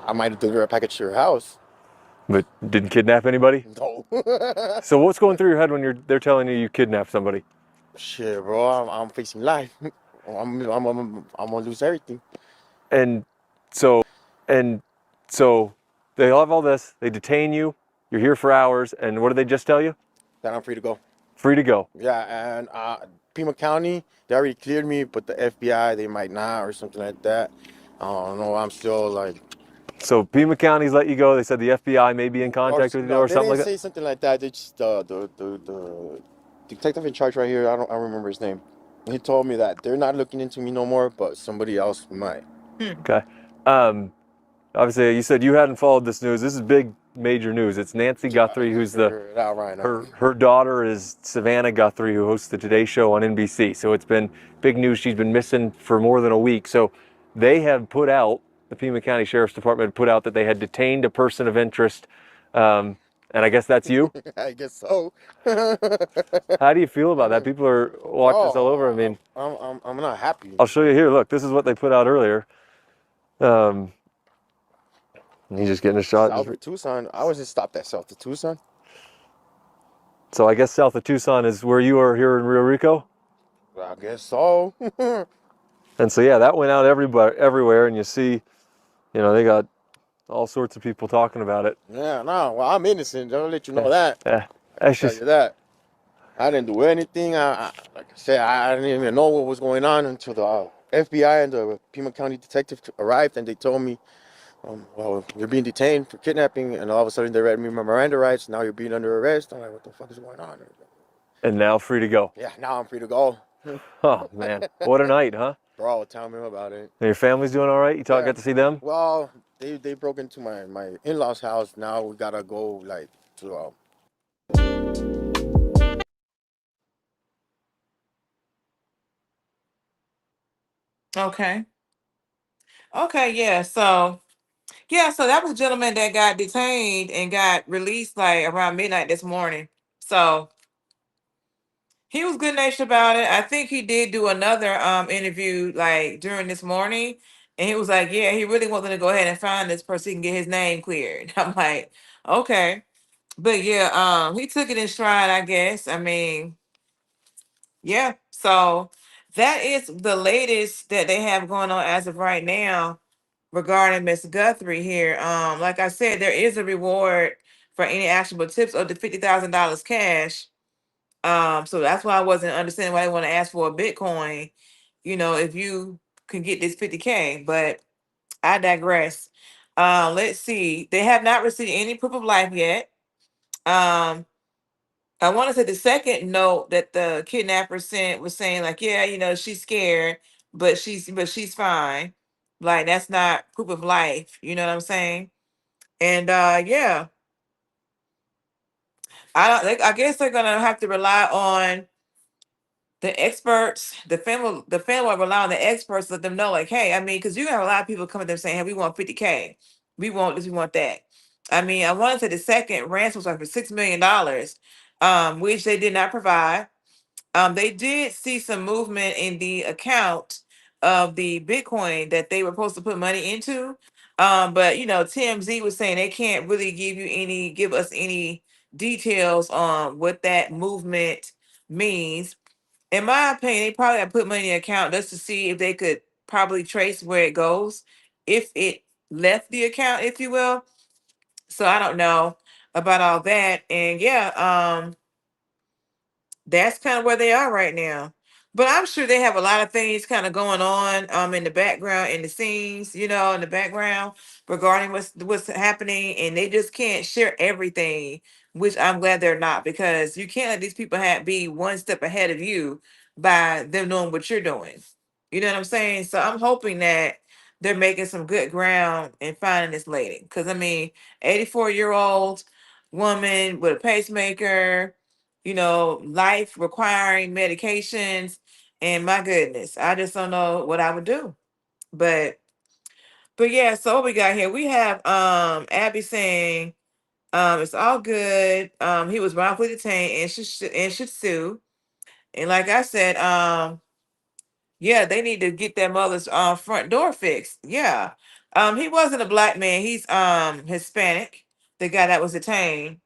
I might have delivered a package to her house. But didn't kidnap anybody? No. So what's going through your head when they're telling you kidnapped somebody? Shit, bro, I'm facing life. I'm gonna lose everything. And so they have all this. They detain you. You're here for hours. And what did they just tell you? That I'm free to go. Free to go. Yeah, and Pima County, they already cleared me, but the FBI, they might not or something like that. I don't know. I'm still like. So Pima County's let you go. They said the FBI may be in contact with you or something like that. They didn't say something like that. They just the detective in charge right here. I don't remember his name. He told me that they're not looking into me no more, but somebody else might. Okay. Obviously, you said you hadn't followed this news. This is big, major news. It's Nancy Guthrie, who's her daughter is Savannah Guthrie, who hosts the Today Show on NBC. So it's been big news. She's been missing for more than a week. So they have put out, the Pima County Sheriff's Department put out that they had detained a person of interest. And I guess that's you? I guess so. How do you feel about that? People are watching this all over. I mean, I'm not happy. I'll show you here. Look, this is what they put out earlier. He's just getting a shot. South of Tucson. I was just stopped at south of Tucson. So I guess south of Tucson is where you are here in Rio Rico? I guess so. And so, yeah, that went out everywhere. And you see, they got all sorts of people talking about it. Yeah, no, well, I'm innocent. I'll let you know that. Yeah, I'll tell you that. I didn't do anything. Like I said, I didn't even know what was going on until the FBI and the Pima County detective arrived, and they told me, well, you're being detained for kidnapping, and all of a sudden they read me my Miranda rights. Now you're being under arrest. I'm like, what the fuck is going on? And now free to go. Yeah, now I'm free to go. Oh, man. What a night, huh? Bro, tell me about it. And your family's doing all right? You got to see them? Well, they broke into my in-laws' house. Now we got to go, like, to... Okay. Okay, yeah. So that was a gentleman that got detained and got released like around midnight this morning. So he was good natured about it. I think he did do another interview like during this morning, and he was like, yeah, he really wanted to go ahead and find this person and get his name cleared. I'm like, okay. But yeah, he took it in stride, I guess. I mean, yeah. So that is the latest that they have going on as of right now regarding Miss Guthrie here. Like I said, there is a reward for any actionable tips up to $50,000 cash. So that's why I wasn't understanding why they want to ask for a Bitcoin, if you can get this 50K, but I digress. Let's see. They have not received any proof of life yet. I want to say the second note that the kidnapper sent was saying like, yeah, she's scared, but she's fine. Like that's not proof of life. You know what I'm saying? And yeah, I guess they're gonna have to rely on the experts. The family will rely on the experts to let them know, like, hey, I mean, because you have a lot of people coming to them saying, hey, we want 50K, we want this, we want that. I mean, I want to say the second ransom was like for $6 million, which they did not provide. They did see some movement in the account of the Bitcoin that they were supposed to put money into. But you know, TMZ was saying they can't really give us any details on what that movement means. In my opinion, they probably have put money in the account just to see if they could probably trace where it goes, if it left the account, if you will. So I don't know about all that. And yeah, that's kind of where they are right now. But I'm sure they have a lot of things kind of going on in the background, in the scenes, you know, in the background regarding what's happening, and they just can't share everything, which I'm glad they're not, because you can't let these people be one step ahead of you by them knowing what you're doing. You know what I'm saying? So I'm hoping that they're making some good ground in finding this lady. Because I mean, 84-year-old woman with a pacemaker, you know, life requiring medications. And my goodness, I just don't know what I would do. But yeah, so what we got here? We have Abby saying it's all good. He was wrongfully detained and should sue. And like I said, yeah, they need to get their mother's front door fixed. Yeah. He wasn't a black man, he's Hispanic, the guy that was detained.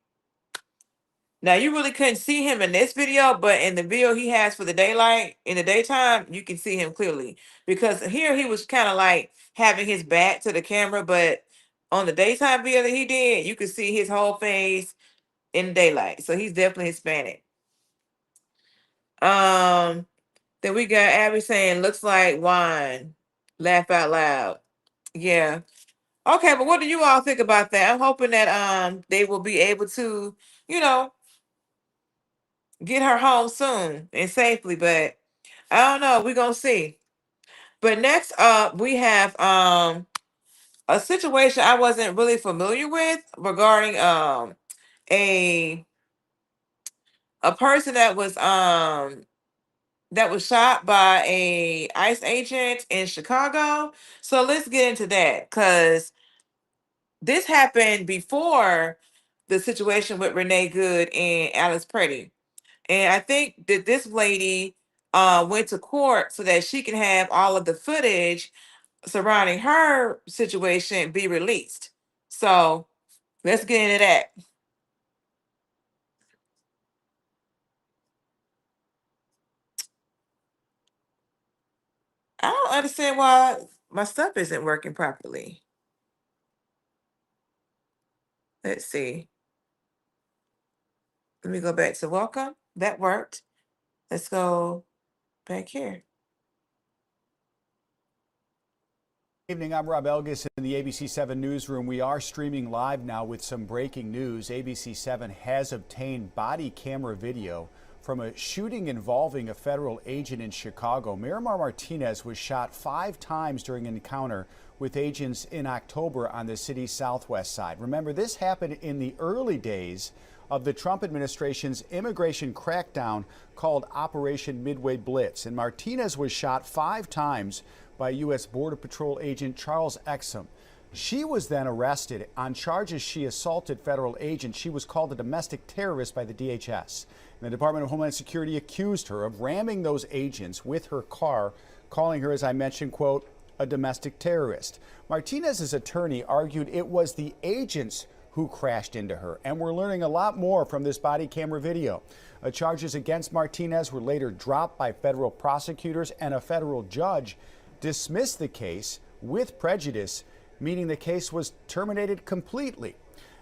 Now you really couldn't see him in this video, but in the video he has for the daylight in the daytime, you can see him clearly. Because here he was kind of like having his back to the camera, but on the daytime video that he did, you could see his whole face in the daylight. So he's definitely Hispanic. Then we got Abby saying, looks like wine. Laugh out loud. Yeah. Okay, but what do you all think about that? I'm hoping that they will be able to, you know, get her home soon and safely, but I don't know. We're gonna see. But next up, we have a situation I wasn't really familiar with regarding a person that was shot by a ICE agent in Chicago. So let's get into that, because this happened before the situation with Renee Good and Alex Pretty. And I think that this lady went to court so that she can have all of the footage surrounding her situation be released. So let's get into that. I don't understand why my stuff isn't working properly. Let's see. Let me go back to welcome. That worked. Let's go back here. Evening, I'm Rob Elgis in the ABC 7 newsroom. We are streaming live now with some breaking news. ABC 7 has obtained body camera video from a shooting involving a federal agent in Chicago. Miramar Martinez was shot 5 times during an encounter with agents in October on the city's southwest side. Remember, this happened in the early days of the Trump administration's immigration crackdown called Operation Midway Blitz. And Martinez was shot 5 times by U.S. Border Patrol agent Charles Exum. She was then arrested on charges she assaulted federal agents. She was called a domestic terrorist by the DHS. And the Department of Homeland Security accused her of ramming those agents with her car, calling her, as I mentioned, quote, a domestic terrorist. Martinez's attorney argued it was the agents who crashed into her, and we're learning a lot more from this body camera video. Charges against Martinez were later dropped by federal prosecutors, and a federal judge dismissed the case with prejudice, meaning the case was terminated completely.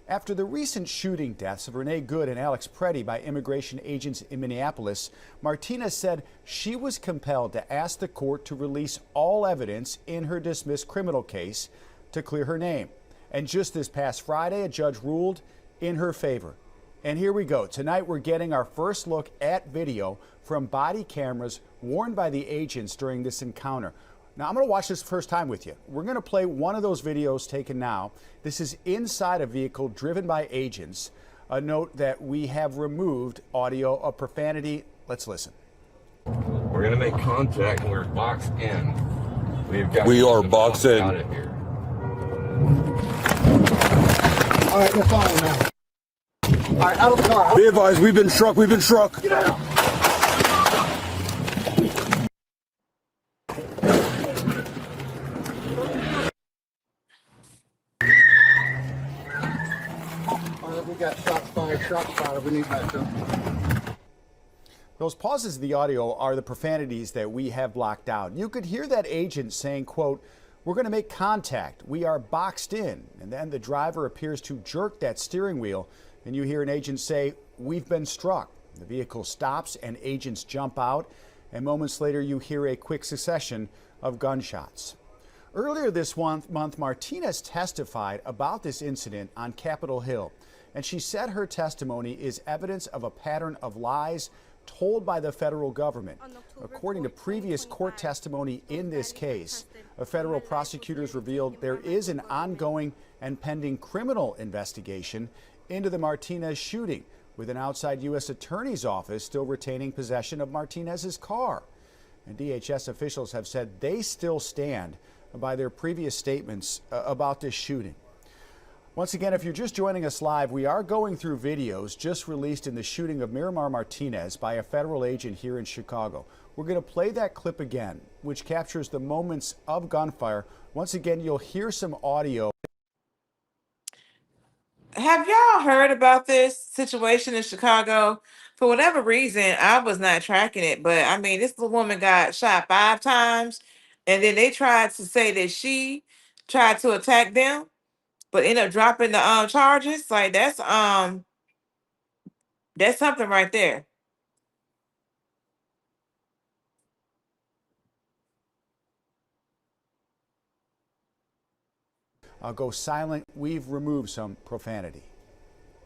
After the recent shooting deaths of Renee Good and Alex Pretty by immigration agents in Minneapolis, Martinez said she was compelled to ask the court to release all evidence in her dismissed criminal case to clear her name. And just this past Friday, a judge ruled in her favor. And here we go. Tonight, we're getting our first look at video from body cameras worn by the agents during this encounter. Now, I'm going to watch this first time with you. We're going to play one of those videos taken now. This is inside a vehicle driven by agents. A note that we have removed audio of profanity. Let's listen. We're going to make contact and we're boxed in. We are boxed in. All right, they're following now. All right, out of the car. Be advised, we've been struck. We've been struck. Get out. All right, we got shots fired. We need backup. Those pauses of the audio are the profanities that we have blocked out. You could hear that agent saying, quote, "We're going to make contact. We are boxed in." And then the driver appears to jerk that steering wheel, and you hear an agent say, "We've been struck." The vehicle stops and agents jump out, and moments later you hear a quick succession of gunshots. Earlier this month, Martinez testified about this incident on Capitol Hill, and she said her testimony is evidence of a pattern of lies told by the federal government. According to previous court testimony in this case, federal prosecutors revealed there is an ongoing and pending criminal investigation into the Martinez shooting, with an outside U.S. Attorney's office still retaining possession of Martinez's car. And DHS officials have said they still stand by their previous statements about this shooting. Once again, if you're just joining us live, we are going through videos just released in the shooting of Miramar Martinez by a federal agent here in Chicago. We're going to play that clip again, which captures the moments of gunfire. Once again, you'll hear some audio. Have y'all heard about this situation in Chicago? For whatever reason, I was not tracking it, but I mean, this little woman got shot 5 times, and then they tried to say that she tried to attack them, but ended up dropping the charges. Like that's something right there. Go silent. We've removed some profanity.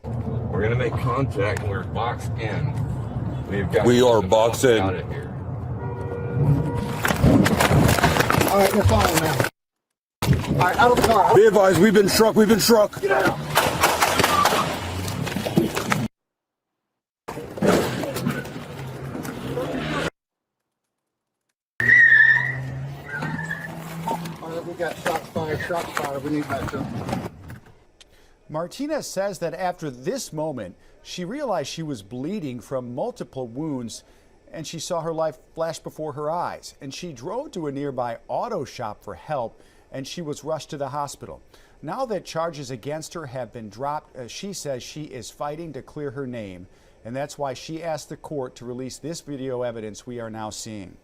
We're going to make contact and we're boxed in. We are boxed in. Out of here. All right, they're following now. All right, out of the car. Be advised, we've been struck. We've been struck. Get out. All right, we got shots fired. We need backup. Martinez says that after this moment, she realized she was bleeding from multiple wounds, and she saw her life flash before her eyes. And she drove to a nearby auto shop for help, and she was rushed to the hospital. Now that charges against her have been dropped, she says she is fighting to clear her name, and that's why she asked the court to release this video evidence we are now seeing.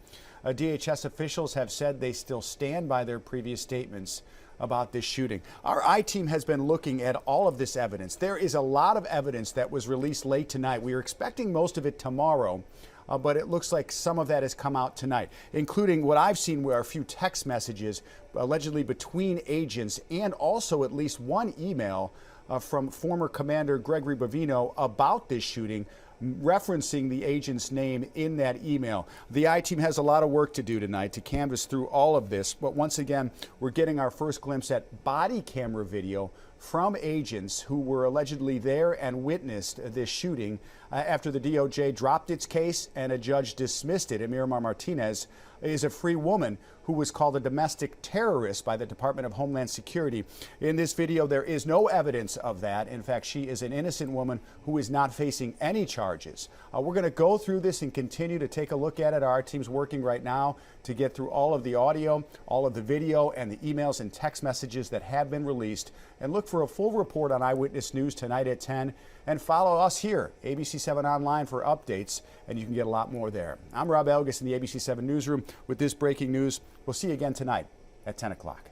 DHS officials have said they still stand by their previous statements about this shooting. Our I-team has been looking at all of this evidence. There is a lot of evidence that was released late tonight. We are expecting most of it tomorrow, but it looks like some of that has come out tonight, including what I've seen were a few text messages allegedly between agents, and also at least one email from former Commander Gregory Bovino about this shooting, referencing the agent's name in that email. The I-team has a lot of work to do tonight to canvass through all of this, but once again, we're getting our first glimpse at body camera video from agents who were allegedly there and witnessed this shooting after the DOJ dropped its case and a judge dismissed it. And Miramar Martinez is a free woman who was called a domestic terrorist by the Department of Homeland Security. In this video, there is no evidence of that. In fact, she is an innocent woman who is not facing any charges. We're going to go through this and continue to take a look at it. Our team's working right now to get through all of the audio, all of the video, and the emails and text messages that have been released. And look for a full report on Eyewitness News tonight at 10. And follow us here, ABC7 Online, for updates, and you can get a lot more there. I'm Rob Elgis in the ABC7 Newsroom with this breaking news. We'll see you again tonight at 10 o'clock.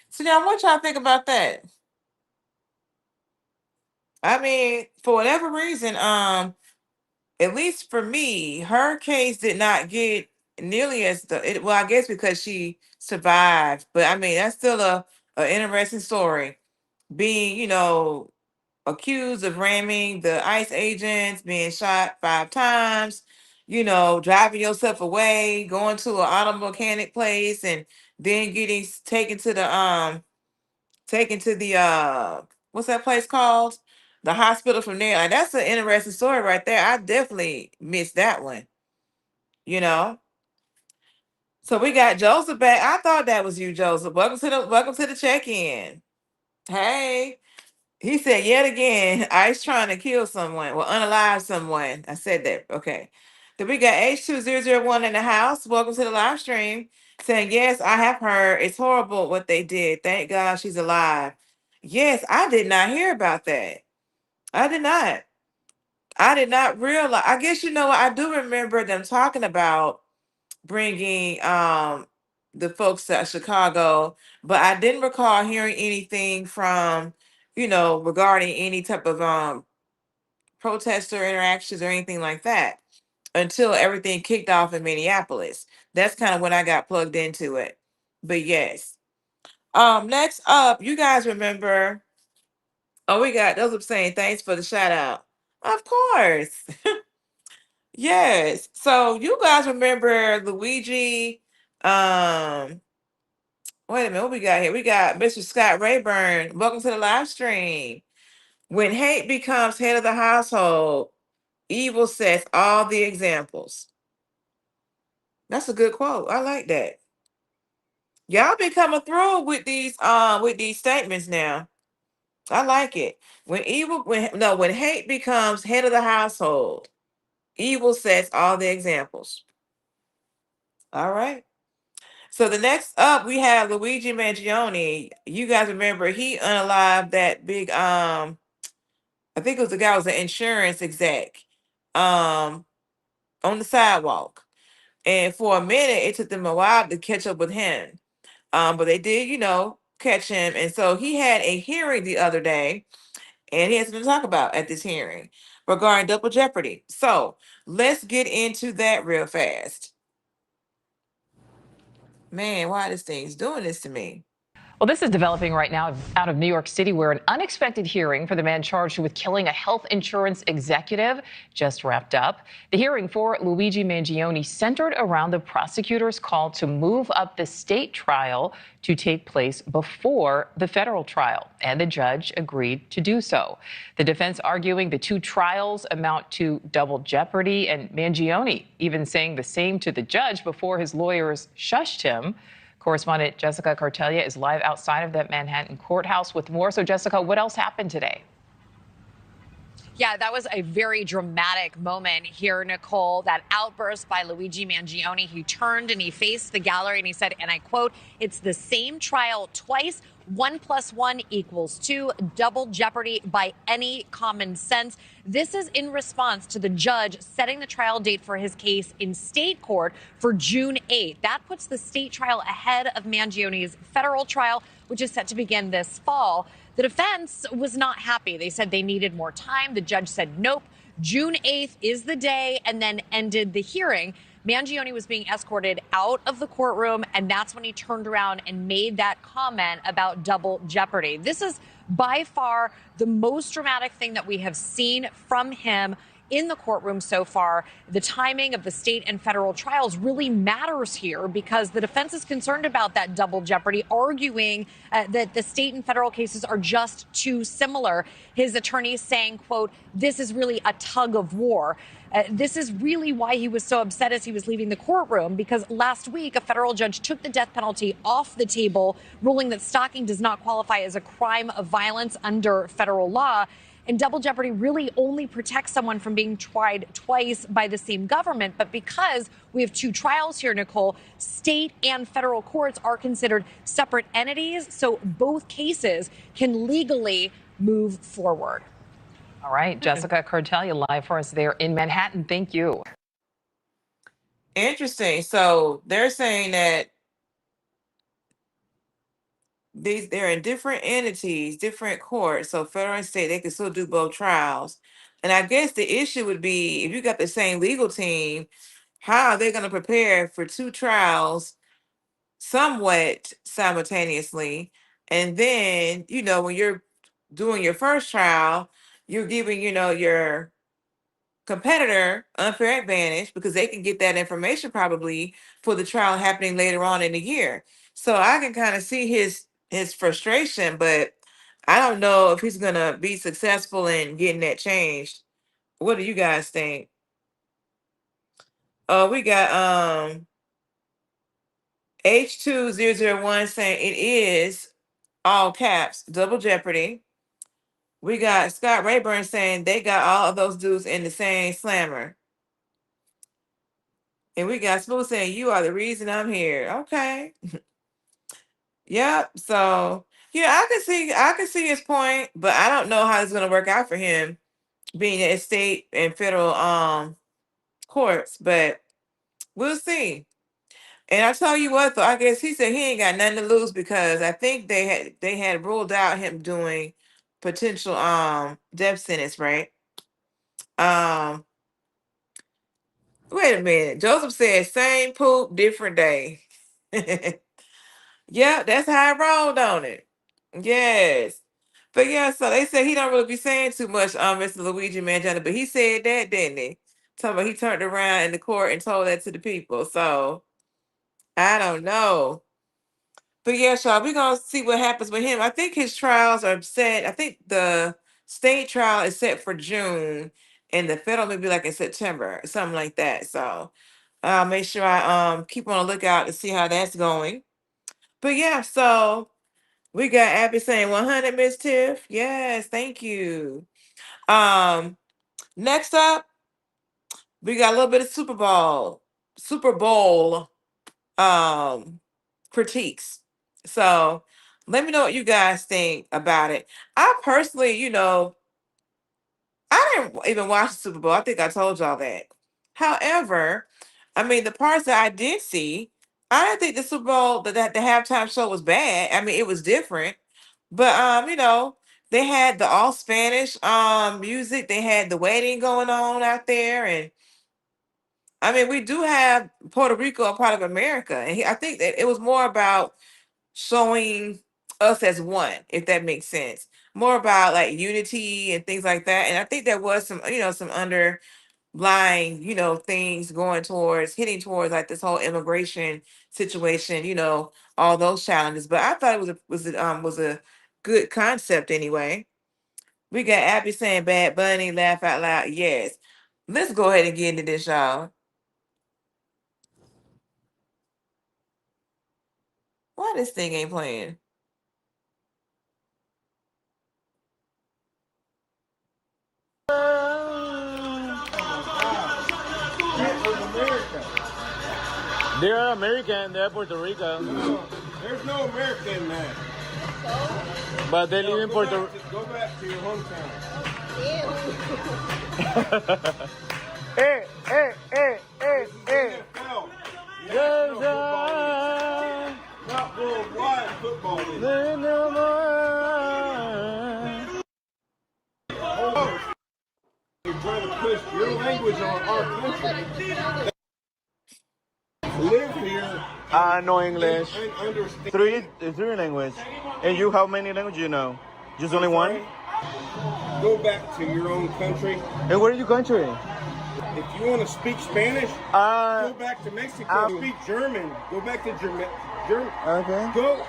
So now, what y'all think about that? I mean, for whatever reason, at least for me, her case did not get nearly as well, I guess because she survived. But I mean, that's still a interesting story. Being, accused of ramming the ICE agents, being shot 5 times, driving yourself away, going to an auto mechanic place, and then getting taken to the what's that place called? The hospital from there. Like, that's an interesting story right there. I definitely missed that one. So we got Joseph back. I thought that was you, Joseph. Welcome to the check-in. Hey. He said, yet again, ICE trying to kill someone, well, unalive someone. I said that. Okay. Then we got H2001 in the house. Welcome to the live stream. Saying, yes, I have heard. It's horrible what they did. Thank God she's alive. Yes, I did not hear about that. I did not. I did not realize. I guess you know what? I do remember them talking about bringing the folks at Chicago, but I didn't recall hearing anything from, regarding any type of protester interactions or anything like that until everything kicked off in Minneapolis. That's kind of when I got plugged into it. But yes. Next up, you guys remember, oh, we got those up saying thanks for the shout out. Of course. Yes. So you guys remember Luigi? Wait a minute, what we got here? We got Mr. Scott Rayburn. Welcome to the live stream. When hate becomes head of the household, evil sets all the examples. That's a good quote. I like that. Y'all be coming through with these statements now. I like it. When hate becomes head of the household, evil sets all the examples. All right. So the next up we have Luigi Mangione. You guys remember he unalived that big I think it was the guy who was an insurance exec on the sidewalk. And for a minute it took them a while to catch up with him. But they did, catch him. And so he had a hearing the other day, and he has something to talk about at this hearing regarding double jeopardy. So let's get into that real fast. Man, why this thing's doing this to me? Well, this is developing right now out of New York City, where an unexpected hearing for the man charged with killing a health insurance executive just wrapped up. The hearing for Luigi Mangione centered around the prosecutor's call to move up the state trial to take place before the federal trial, and the judge agreed to do so. The defense arguing the two trials amount to double jeopardy, and Mangione even saying the same to the judge before his lawyers shushed him. Correspondent Jessica Cartelia is live outside of that Manhattan courthouse with more. So, Jessica, what else happened today? Yeah, that was a very dramatic moment here, Nicole. That outburst by Luigi Mangione. He turned and he faced the gallery and he said, and I quote, "It's the same trial twice. 1 + 1 = 2, double jeopardy by any common sense." This is in response to the judge setting the trial date for his case in state court for June 8th. That puts the state trial ahead of Mangione's federal trial, which is set to begin this fall. The defense was not happy. They said they needed more time. The judge said, nope, June 8th is the day, and then ended the hearing. Mangione was being escorted out of the courtroom, and that's when he turned around and made that comment about double jeopardy. This is by far the most dramatic thing that we have seen from him in the courtroom so far. The timing of the state and federal trials really matters here because the defense is concerned about that double jeopardy, arguing that the state and federal cases are just too similar. His attorneys saying, quote, "This is really a tug of war." This is really why he was so upset as he was leaving the courtroom, because last week a federal judge took the death penalty off the table, ruling that stalking does not qualify as a crime of violence under federal law. And double jeopardy really only protects someone from being tried twice by the same government. But because we have two trials here, Nicole, state and federal courts are considered separate entities. So both cases can legally move forward. All right, Jessica Cartelia live for us there in Manhattan. Thank you. Interesting. So they're saying that they're in different entities, different courts. So federal and state, they can still do both trials. And I guess the issue would be if you got the same legal team, how are they going to prepare for two trials somewhat simultaneously? And then, when you're doing your first trial, you're giving, your competitor unfair advantage because they can get that information probably for the trial happening later on in the year. So I can kind of see his frustration, but I don't know if he's gonna be successful in getting that changed. What do you guys think? We got H2001 saying it is all caps double jeopardy. We got Scott Rayburn saying they got all of those dudes in the same slammer. And we got Smooth saying, you are the reason I'm here. Okay. Yep. So yeah, I can see his point, but I don't know how it's gonna work out for him being at state and federal courts, but we'll see. And I tell you what though, I guess he said he ain't got nothing to lose because I think they had ruled out him doing potential death sentence, right? Um Wait a minute. Joseph said same poop, different day. Yeah, that's how I rolled on it. Yes. But yeah, so they said he don't really be saying too much, Mr. Luigi Mangione, but he said that, didn't he? Talking about he turned around in the court and told that to the people. So I don't know. But yeah, so we're gonna see what happens with him. I think his trials are set. I think the state trial is set for June and the federal maybe like in September, something like that. So I'll make sure I keep on the lookout to see how that's going. But yeah, so we got Abby saying 100, Miss Tiff. Yes, thank you. Um, Next up, we got a little bit of Super Bowl critiques. So let me know what you guys think about it. I personally, I didn't even watch the Super Bowl. I think I told y'all that. However, I mean, the parts that I did see, I didn't think the Super Bowl that the halftime show was bad. I mean, it was different, but they had the all Spanish music. They had the wedding going on out there, and I mean, we do have Puerto Rico a part of America, and I think that it was more about showing us as one, if that makes sense. More about like unity and things like that. And I think there was some underlying, things going towards hitting towards like this whole immigration situation, all those challenges. But I thought it was a good concept anyway. We got Abby saying Bad Bunny, laugh out loud. Yes. Let's go ahead and get into this, y'all. Why this thing ain't playing? They are American, they're Puerto Rico. No, there's no America in that. But they live in Puerto Rico. Go back to your hometown. Hey, hey, hey, hey, hey. Not worldwide football. You're trying to push your language on our country. Live here. I know English. And understand. Three language. And you, how many languages you know? Just only one? Go back to your own country. And where are you country? If you want to speak Spanish, go back to Mexico. Speak German. Go back to German. Okay. Go.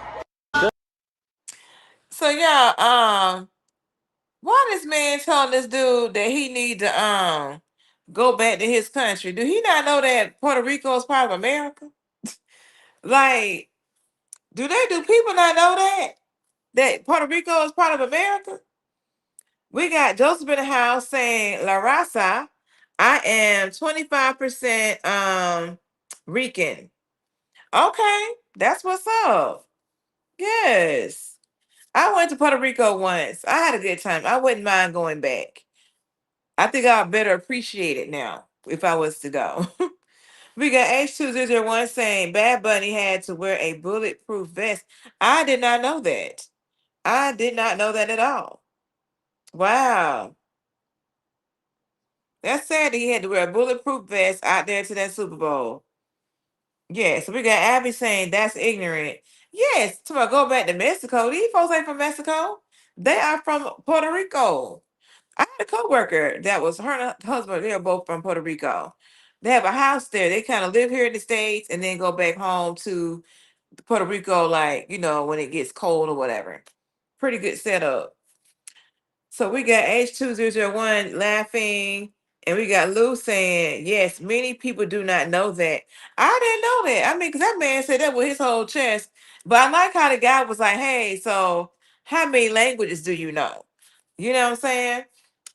So yeah, why this man telling this dude that he need to go back to his country? Do he not know that Puerto Rico is part of America? Like, do people not know that Puerto Rico is part of America? We got Joseph in the house saying La Raza, I am 25% Rican. Okay, that's what's up. Yes. I went to Puerto Rico once. I had a good time. I wouldn't mind going back. I think I'll better appreciate it now if I was to go. We got H2001 saying Bad Bunny had to wear a bulletproof vest. I did not know that. I did not know that at all. Wow. That's sad that he had to wear a bulletproof vest out there to that Super Bowl. Yeah, so we got Abby saying that's ignorant. Yes, to go back to Mexico. These folks ain't from Mexico. They are from Puerto Rico. I had a coworker that was her and her husband. They are both from Puerto Rico. They have a house there. They kind of live here in the States and then go back home to Puerto Rico, like, when it gets cold or whatever. Pretty good setup. So we got H2001 laughing, and we got Lou saying, yes, many people do not know that. I didn't know that. I mean, because that man said that with his whole chest. But I like how the guy was like, hey, so how many languages do you know? You know what I'm saying?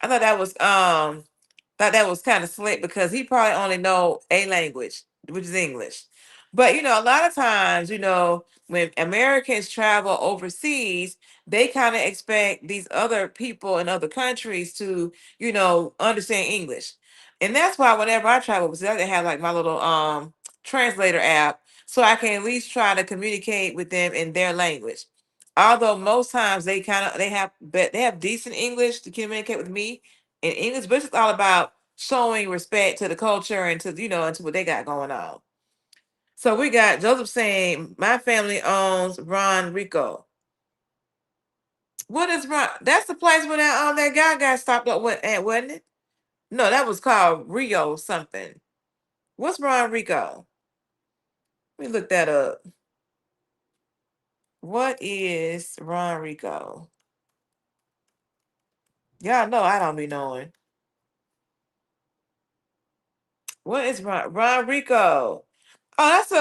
I thought that was kind of slick because he probably only know a language, which is English. But a lot of times, when Americans travel overseas, they kind of expect these other people in other countries to, understand English. And that's why whenever I travel overseas, I have like my little translator app so I can at least try to communicate with them in their language. Although most times they have decent English to communicate with me in English, but it's all about showing respect to the culture and and to what they got going on. So we got Joseph saying, my family owns Ron Rico. What is Ron? That's the place where that guy got stopped up at, wasn't it? No, that was called Rio something. What's Ron Rico? Let me look that up. What is Ron Rico? Y'all know I don't be knowing. What is Ron Rico? Oh, that's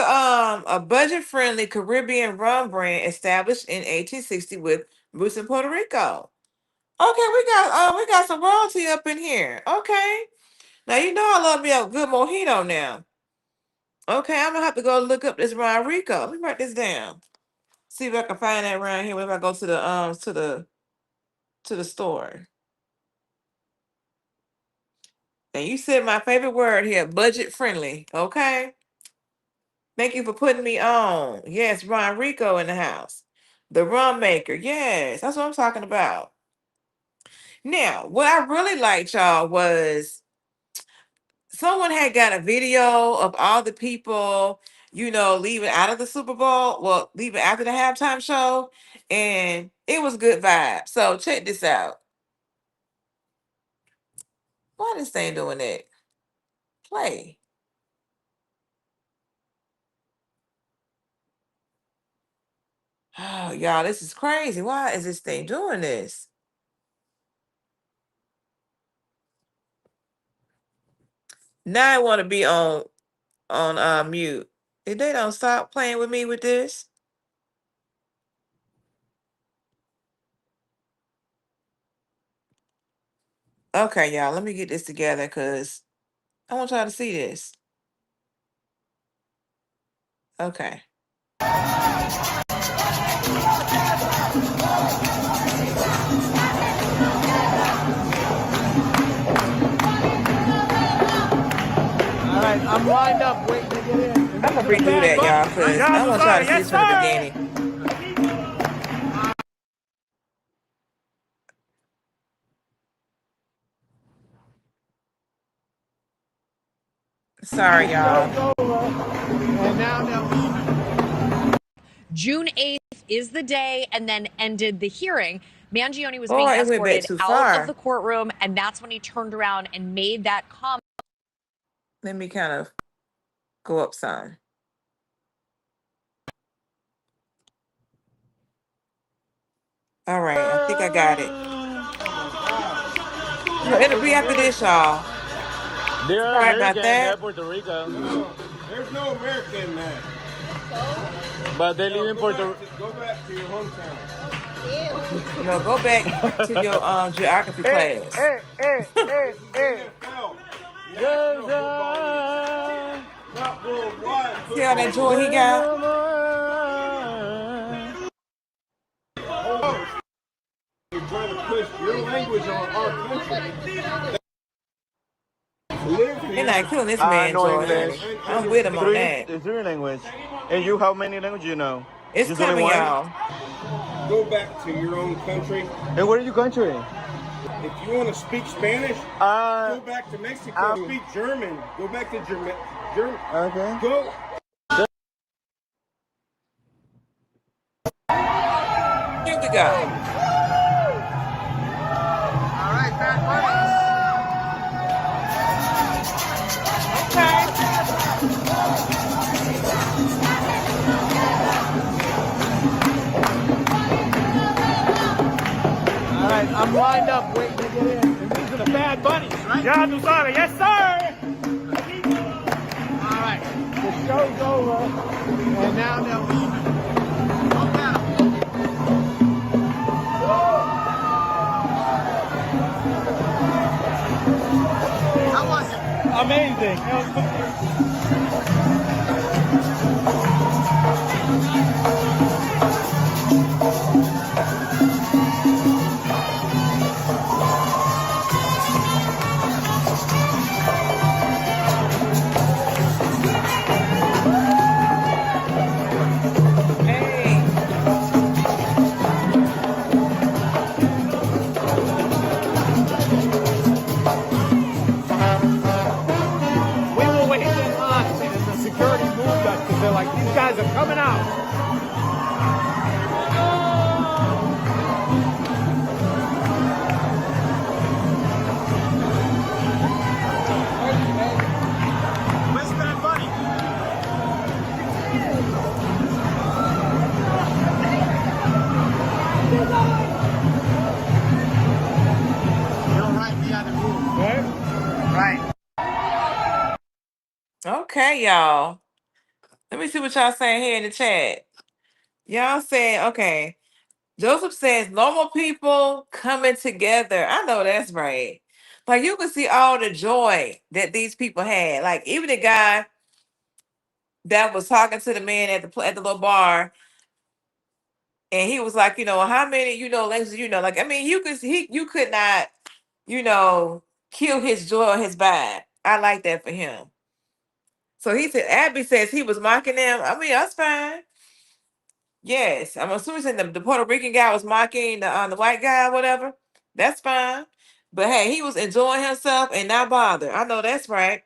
a budget-friendly Caribbean rum brand established in 1860 with roots in Puerto Rico. Okay, we got some royalty up in here. Okay. Now I love me a good mojito now. Okay, I'm gonna have to go look up this Ron Rico. Let me write this down. See if I can find that around here. If I go to the store. And you said my favorite word here, budget friendly. Okay. Thank you for putting me on. Yes, Ron Rico in the house. The rum maker. Yes, that's what I'm talking about. Now, what I really liked, y'all, was someone had got a video of all the people, leaving out of the Super Bowl. Well, leaving after the halftime show. And it was good vibe. So check this out. Why this thing doing that? Play. Oh, y'all, this is crazy. Why is this thing doing this? Now I want to be on mute. If they don't stop playing with me with this. Okay, y'all, let me get this together because I want y'all to see this. Okay. All right, I'm lined up waiting to get in. I'm gonna redo that, y'all, because I want y'all to see this from the beginning. Sorry, y'all. And now. June 8th is the day, and then ended the hearing. Mangione was Oh, being it went back escorted too out far. of the courtroom, and that's when he turned around and made that comment. Let me kind of go up some. All right, I think I got it. No, it'll be after this, y'all. They're Sorry about American, that. they're Puerto Rico. There's no American man. But they live in Puerto Rico. Go back to your hometown. No, go back to your geography class. See how that joy he got? You're trying to push your language on our country. They're not killing this man, know Joy. English. I'm with him on that. It's three language. And you, how many languages you know? It's Just only coming, one? y'all. Go back to your own country. And where are you country? If you want to speak Spanish, go back to Mexico. Speak German. Go back to German. Okay. Go. Here we go. All right, Bad Bunny. All right, I'm lined up waiting to get in. And these are the Bad Bunnies, right? Yeah, tú sabes. Yes, sir. All right, the show's over, and now they'll leave. amazing. We were waiting in line and the security moved us because they're like, these guys are coming out. Where's that buddy? You're right behind the room. Right. Okay, y'all. Let me see what y'all saying here in the chat. Y'all saying, okay. Joseph says normal people coming together. I know that's right. Like you can see all the joy that these people had. Like even the guy that was talking to the man at the little bar, and he was like, how many, lenses, like I mean, you could not, kill his joy or his vibe. I like that for him. So he said, Abby says he was mocking them. I mean, that's fine. Yes, I'm assuming the Puerto Rican guy was mocking the white guy, or whatever. That's fine. But hey, he was enjoying himself and not bothered. I know that's right.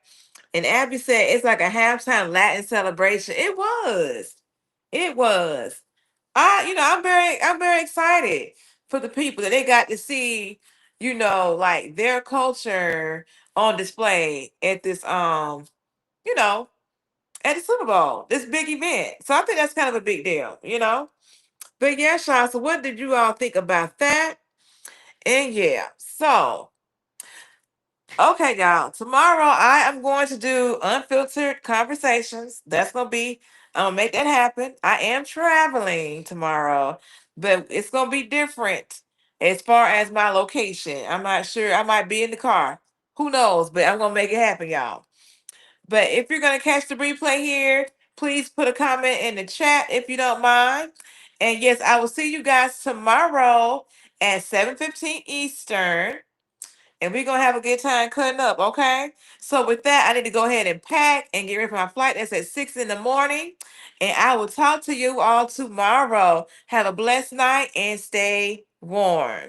And Abby said it's like a halftime Latin celebration. It was. It was. I'm very excited for the people that they got to see, like their culture on display at this you know, at the Super Bowl, this big event. So I think that's kind of a big deal. But yeah, Sean, so what did you all think about that? And yeah, so okay, y'all. Tomorrow I am going to do unfiltered conversations. That's gonna be I'm gonna make that happen. I am traveling tomorrow, but it's gonna be different as far as my location. I'm not sure. I might be in the car. Who knows? But I'm gonna make it happen, y'all. But if you're gonna catch the replay here, please put a comment in the chat if you don't mind. And yes, I will see you guys tomorrow at 7:15 Eastern. And we're gonna have a good time cutting up, okay? So with that, I need to go ahead and pack and get ready for my flight. That's at 6 in the morning. And I will talk to you all tomorrow. Have a blessed night and stay warm.